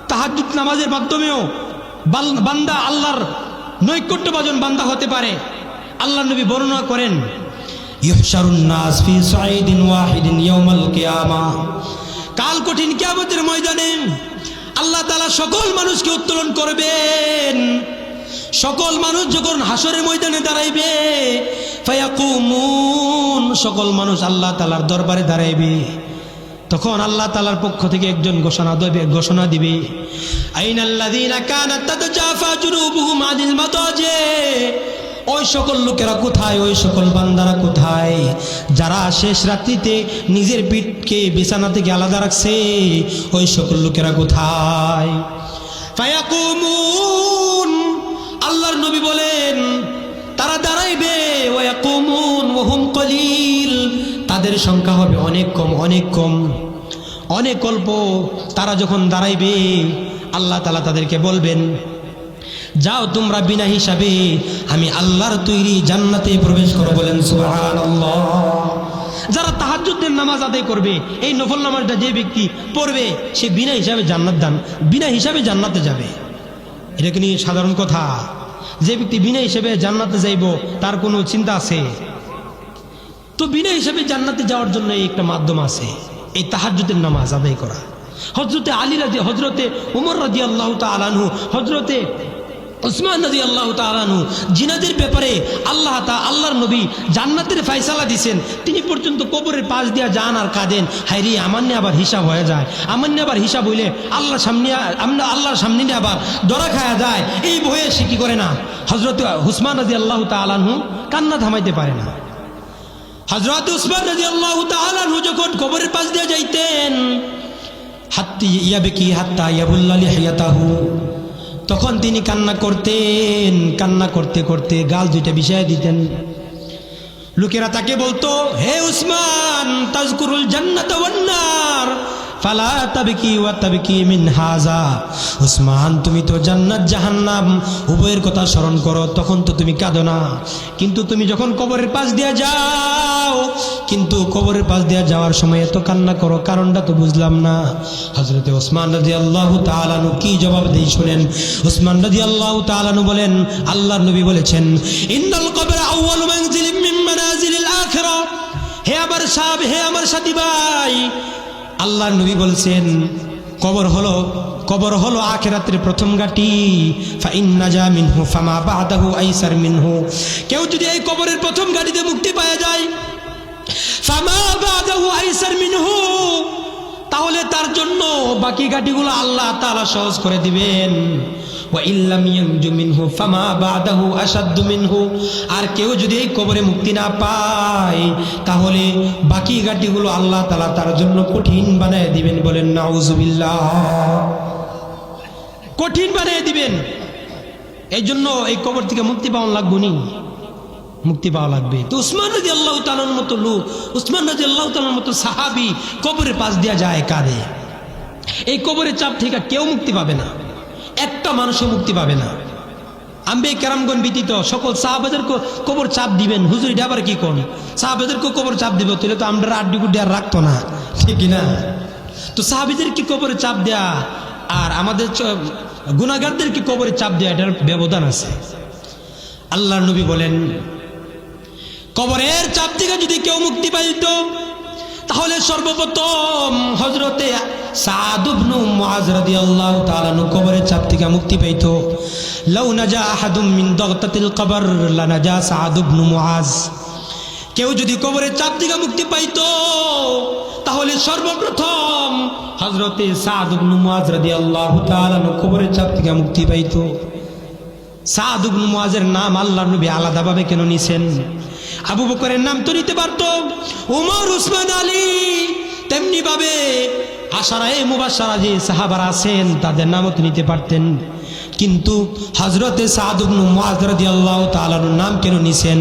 তাহাজ্জুদ নামাজের মাধ্যমেও বান্দা আল্লাহর নৈকট্যভাজন বান্দা হতে পারে। আল্লাহ নবী বর্ণনা করেন, ইহশারুন নাস ফি সাঈদিন ওয়াহিদিন ইয়াউমাল কিয়ামাহ, কাল কঠিন কিয়ামতের ময়দানে আল্লাহ তাআলা সকল মানুষকে উত্তোলন করবেন। সকল মানুষ যখন হাসরের ময়দানে দাঁড়াইবে, ফায়াকুমুন, সকল মানুষ আল্লাহ তাআলার দরবারে দাঁড়াইবে। তখন আল্লাহ তাআলার পক্ষ থেকে একজন ঘোষণা দিবে, আইনাল্লাযীনা কানাত তাতাজাফা জুনুবুহুম আনিল মাদাজি, ওই সকল লোকেরা কোথায়, ওই সকল বান্দারা কোথায় যারা শেষ রাত্রিতে নিজের পিঠকে বিছানা থেকে আলাদা রাখছে, ওই সকল লোকেরা কোথায়? ফায়াকুমুন, আল্লাহর নবী বলেন তারা দাঁড়াইবে, ওয়ায়াকুমুন ওয়া হুম কলিল, তাদের সংখ্যা হবে অনেক কম, অনেক কম, অনেক অল্প। তারা যখন দাঁড়াইবে, আল্লাহ তাআলা তাদেরকে বলবেন, যাও তোমরা বিনা হিসাবে আমি আল্লাহর তৈরি জান্নাতে প্রবেশ করো। বলেন সুবহানাল্লাহ। যারা তাহাজ্জুদের নামাজ আদায় করবে, এই নফল নামাজটা যে ব্যক্তি পড়বে, সে বিনা হিসাবে বিনা হিসাবে জান্নাতে যাবে। এটা কি সাধারণ কথা? যে ব্যক্তি বিনা হিসাবে জান্নাতে যাইব, তার কোনো চিন্তা আছে? তো বিনা হিসাবে জান্নাতে যাওয়ার জন্য একটা মাধ্যম আছে, এই তাহাজ্জুদের নামাজ আদায় করা। হযরতে আলী হযরতে ওমর রাদিয়াল্লাহু তাআলা আনহু, হযরতে উসমান রাদিয়াল্লাহু তাআলা আনহু জিনাদের ব্যাপারে আল্লাহর নবী জান্নাতের ফয়সালা দিয়েছেন। তিনি পর্যন্ত কবরের পাশ দিয়া যান আর কাঁদেন, হায় রে আমার নিয়ে আবার হিসাব হয়ে যায়, আমার নিয়ে আবার হিসাব হইলে আল্লাহর সামনে নিয়ে আবার ধরা খাওয়া যায়, এই ভয়ে সে কি করে না। হযরত উসমান রাদিয়াল্লাহু তাআলা আনহু কান্না থামাইতে পারে না। হযরত উসমান রাদিয়াল্লাহু তাআলা আনহু যখন কবরের পাশ দিয়ে যাইতেন, হাত্তি ইয়াবকি হাত্তা ইয়াবুল্লা লিহিয়াতাহু, তখন তিনি কান্না করতেন, কান্না করতে করতে গাল দুইটা বিষয় দিতেন। লোকেরা তাকে বলতো, হে উসমান, তাজকুরুল জান্নাত ওয়ান নার ফালা তাবকি ওয়া তাবকি মিন হাযা, উসমান তুমি তো জান্নাত জাহান্নাম উভয়ের কথা স্মরণ করো, তখন তো তুমি কাঁদো না, কিন্তু তুমি যখন কবরের পাশ দিয়ে যাও, কিন্তু কবরের পাশ দিয়ে যাওয়ার সময় এত কান্না করো, কারণটা তো বুঝলাম না। হযরতে ওসমান রাদিয়াল্লাহু তাআলা আনহু কি জবাব দেই শুনেন। ওসমান রাদিয়াল্লাহু তাআলা আনহু বলেন, আল্লাহর নবী বলেছেন, ইন্নাল কবরা আউয়ালু মানজিলিন মিন মানাজিলিল আখিরাহ, হে আমার সাথী ভাই, আল্লাহর নবী বলছেন কবর হলো আখিরাতের প্রথম ঘাঁটি। ফা ইন্নাজা মিনহু ফামা বাদাহু আইসার মিনহু, কেউ যদি এই কবরের প্রথম ঘাঁটিতে মুক্তি পাওয়া যায়, ফামা বাদাহু আইসার মিনহু, তাহলে তার জন্য বাকি ঘাঁটিগুলো আল্লাহ তাআলা সহজ করে দিবেন। ওয়া ইল্লাম ইয়ানজু মিনহু ফামা বাদাহু আশাদ্দু মিনহু, আর কেউ যদি এই কবরে মুক্তি না পায়, তাহলে বাকি ঘাঁটিগুলো আল্লাহ তাআলা তার জন্য কঠিন বানায় দিবেন। বলেন নাউজুবিল্লাহ। কঠিন বানিয়ে দিবেন। এই জন্য এই কবর থেকে মুক্তি পাওয়া লাগবে, মুক্তি পাওয়া লাগবে। তো উসমান রাদিয়াল্লাহু তাআলার মতো লোক, উসমান রাদিয়াল্লাহু তাআলার মতো সাহাবী কবরের পাশ দিয়া যায়, কাঁদে। এই কবরের চাপ থেকে কেউ মুক্তি পাবে না, একটা মানুষও মুক্তি পাবে না। আম্বে কেরামগণ ব্যতীত সকল সাহাবাদের কবর চাপ দিবেন। হুজুর এটা আবার কি কোন, সাহাবাদেরকে কবর চাপ দিব, তাহলে তো আমরা আড্ডি গুড্ডি আর রাখতো না, ঠিক না? তো সাহাবীদের কি কবরে চাপ দেয়া আর আমাদের গুনাহগারদেরকে কবরে চাপ দেওয়া, এটার ব্যবধান আছে। আল্লাহর নবী বলেন, কবরের চাপ থেকে যদি কেউ মুক্তি পাইত তাহলে সর্বপ্রথম হযরতে সাদ ইবনে মুআজ রাদিয়াল্লাহু তাআলা আনহু কবরের চাপ থেকে মুক্তি পাইত। লাউ নাজা আহাদুম মিন দাগতাতিল কবর লানাজা সাদ ইবনে মুআজ। কেউ যদি কবরের চাপ থেকে মুক্তি পাইত তাহলে সর্বপ্রথম হযরতে সাদ ইবনে মুআজ রাদিয়াল্লাহু তাআলা আনহু কবরের চাপ থেকে মুক্তি পাইত। সাদ ইবনে মুআজের নাম আল্লাহর নবী আলাদাভাবে কেন নিছেন? আবু বকরের নাম তো নিতে পারত, ওমর, উসমান, আলী, তেমনি ভাবে আশারায়ে মুবাশশারা যে সাহাবারা আছেন তাদের নামও তো নিতে পারতেন, কিন্তু হযরতে সাদ ইবনে মুআজ রাদিয়াল্লাহু তাআলা আনহুর নাম কেন নিছেন?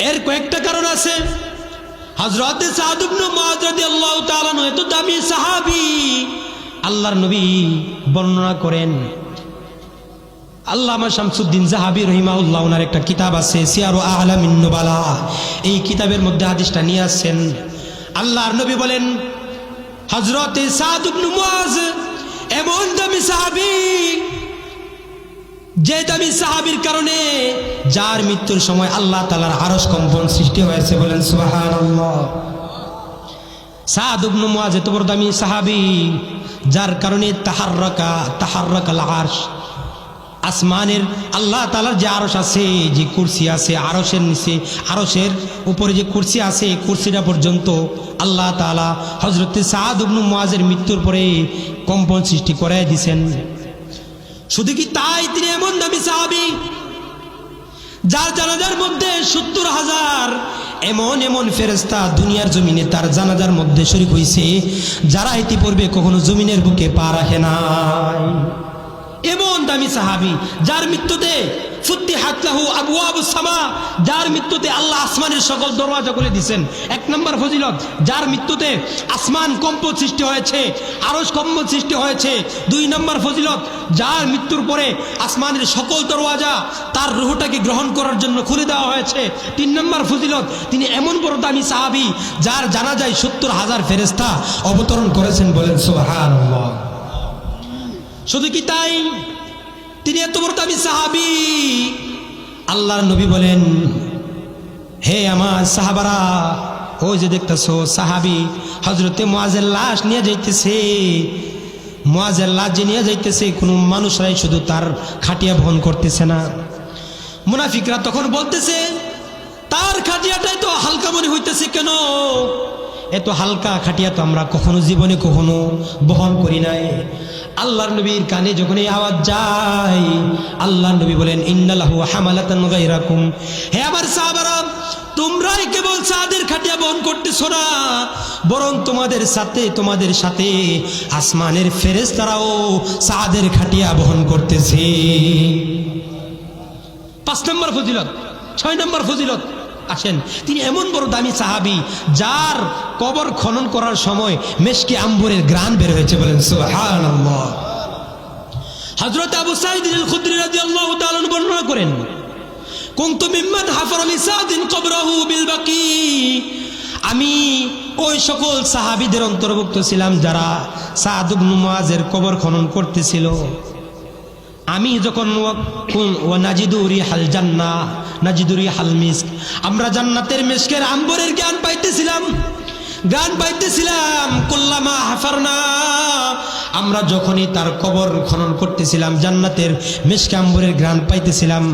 এর কয়েকটা কারণ আছে। হযরতে সাদ ইবনে মুআজ রাদিয়াল্লাহু তাআলা আনহু এত দামি সাহাবী, আল্লাহর নবী বর্ণনা করেন। আল্লামা শামসুদ্দিন যাহাবী রাহিমাহুল্লাহ ওনার একটা কিতাব আছে সিয়ারু আ'লামিন নুবালা, এই কিতাবের মধ্যে হাদিসটা নিয়ে আসছেন। আল্লাহর নবী বলেন, হযরতে সাদ ইবনে মুআজ এমন দামি সাহাবী, যে দামি সাহাবীর কারণে যার মৃত্যুর সময় আল্লাহ তাআলার আরশ কম্পন সৃষ্টি হয়েছে, বলেন সুবহানাল্লাহ। সাদ ইবনে মুআজ এত বড় দামি সাহাবী যার কারণে তাহাররাকাল আরশ, আসমানের আল্লাহ তাআলার যে আরশ আছে, যে কুরসি আছে, আরশের নিচে আরশের উপরে যে কুরসি আছে, কুরসিটা পর্যন্ত আল্লাহ তাআলা হযরতে সাদ ইবনে মুআজের মৃত্যুর পরে কম্পন সৃষ্টি করে দিয়েছেন। শুধু কি তাই, তিনি এমন দামি সাহাবী যার জানাজার মধ্যে ৭০,০০০ এমন এমন ফেরেশতা দুনিয়ার জমিনে তার জানাজার মধ্যে শরীক হইছে, যারা ইতিপূর্বে কখনো জমিনের বুকে পা রাখে নাই। এমন দামি সাহাবী যার মৃত্যুতে ফুতিহাত লাহু আবওয়াবুস সামা, যার মৃত্যুতে আল্লাহ আসমানের সকল দরওয়াজা খুলে দিয়েছেন। ১ নম্বর ফজিলত, যার মৃত্যুতে আসমান কম্পন সৃষ্টি হয়েছে, আরশ কম্পন সৃষ্টি হয়েছে। ২ নম্বর ফজিলত, যার মৃত্যুর পরে আসমানের সকল দরওয়াজা তার রূহটাকে গ্রহণ করার জন্য খুলে দেওয়া হয়েছে। ৩ নম্বর ফজিলত, তিনি এমন বড় দামি সাহাবী যার জানাজায় ৭০,০০০ ফেরেশতা অবতরণ করেছেন, বলেন সুবহানাল্লাহ। শুধু কি তাই, তিনি এত বড় দামি সাহাবী, আল্লাহর নবী বলেন, হে আমার সাহাবারা, ওই যে দেখতেছো সাহাবী হযরতে মুআজের লাশ নিয়ে যাইতেছে, মুআজের লাশ যে নিয়ে যাইতেছে কোনো মানুষরাই শুধু তার খাটিয়া বহন করতেছে না। মুনাফিকরা তখন বলতেছে, তার খাটিয়াটাই তো হালকা মনে হইতেছে কেন? এত হালকা খাটিয়া তো আমরা কখনো জীবনে কখনো বহন করি নাই। আল্লাহর নবীর কানে যখন এই আওয়াজ যায়, আল্লাহর নবী বলেন, ইন্নালাহু হামালাতান গায়রাকুম, হে আমার সাহাবারা, তোমরাই কেবল সাদের খাটিয়া বহন করতেছো না, বরং তোমাদের সাথে আসমানের ফেরেশতারাও সাদের খাটিয়া বহন করতেছে। ৫ নম্বর ফজিলত। ৬ নম্বর ফজিলত আসেন, তিনি এমন বড় দামি সাহাবী যার কবর খনন করার সময় মেশকে আম্বরের ঘ্রাণ বের হয়েছে, বলেন সুবহানাল্লাহ। হযরত আবু সাঈদ আল খুদরি রাদিয়াল্লাহু তাআলা বর্ণনা করেন, কুনতু মিম্মান হাফারা লিসাদিন কবরাহু বিল বাকি, আমি ওই সকল সাহাবীদের অন্তর্ভুক্ত ছিলাম যারা সাদ ইবনে মুআজের কবর খনন করতেছিল। আমি যখন নাজিদু রিহাল জান্নাহ নাজিদু রিহাল মিস্ক, আমরা জান্নাতের মিস্কের আম্বরের জ্ঞান পাইতেছিলাম। কুল্লামা হাফারনা, আমরা যখনই তার কবর খনন করতেছিলাম জান্নাতের মিস্ক আম্বরের ঘ্রাণ পাইতেছিলাম।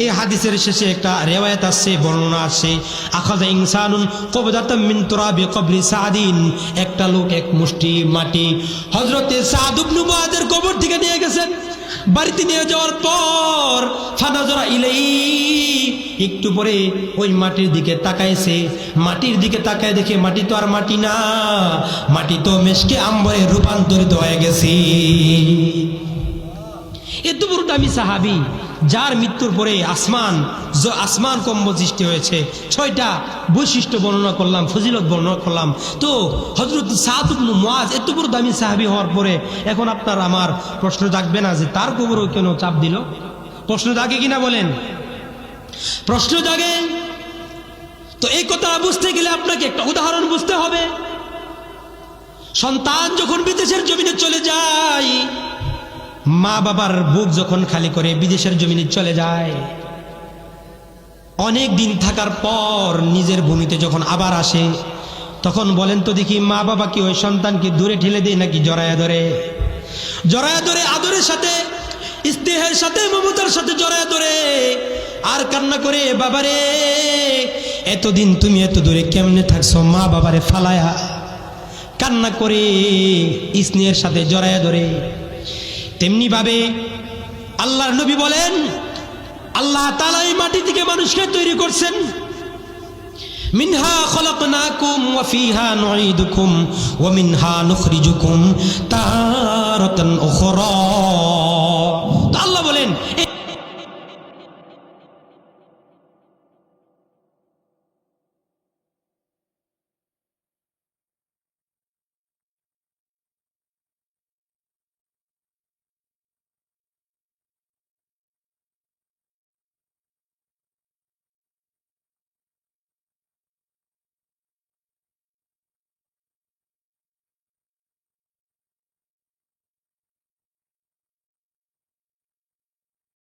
এই হাদিসের শেষে একটা রিওয়ায়াত আছে, বর্ণনা আছে, আখাযা ইনসানুন কবদাতাম মিন তুরাবি কবরি সাদিন, একটা লোক এক মুষ্টি মাটি হযরতে সাদ ইবনে মুআজের কবর থেকে নিয়ে গেছেন। বাড়িতে নিয়ে যাওয়ার পর ফানাজরা ইলাই, একটু পরে ওই মাটির দিকে তাকাইছে, মাটির দিকে তাকায় দেখে মাটি তো আর মাটি না, মাটি তো মেশকে আম্বরে রূপান্তরিত হয়ে গেছে। এত বড় দামি সাহাবী যার মৃত্যুর পরে আসমান কম্পন সৃষ্টি হয়েছে। ৬টা বৈশিষ্ট্য বর্ণনা করলাম, ফজিলত বর্ণনা করলাম। তো হযরত সাদ ইবনে মুআজ এত বড় দামি সাহাবী হওয়ার পরে এখন আপনার আমার প্রশ্ন জাগবে না যে তার কবরও কেন চাপ দিল? প্রশ্ন জাগে কিনা বলেন? প্রশ্ন জাগে। তো এই কথা বুঝতে গেলে আপনাকে একটা উদাহরণ বুঝতে হবে। সন্তান যখন বিদেশের জমিনে চলে যায়, মা বাবার বুক যখন খালি করে বিদেশের জমিনে চলে যায়, অনেক দিন থাকার পর নিজের ভূমিতে যখন আবার আসে, তখন বলেন তো দেখি, মা বাবা কি ওই সন্তানকে দূরে ঠেলে দেয় নাকি জড়ায়া ধরে? জড়ায়া ধরে, আদরের সাথে, স্নেহের সাথে, মমতার সাথে জড়ায়া ধরে আর কান্না করে, বাবারে এতদিন তুমি এত দূরে কেমনে থাকছো, মা বাবারে ফালায়া কান্না করে স্নেহের সাথে জড়ায়া ধরে। তেমনি ভাবে আল্লাহর নবী বলেন, আল্লাহ তাআলা এই মাটি থেকে মানুষকে তৈরি করছেন, মিনহা খলাকনাকুম ওয়া ফিহা নুঈদুকুম ওয়া মিনহা নুখরিজুকুম তারাতান উখরা।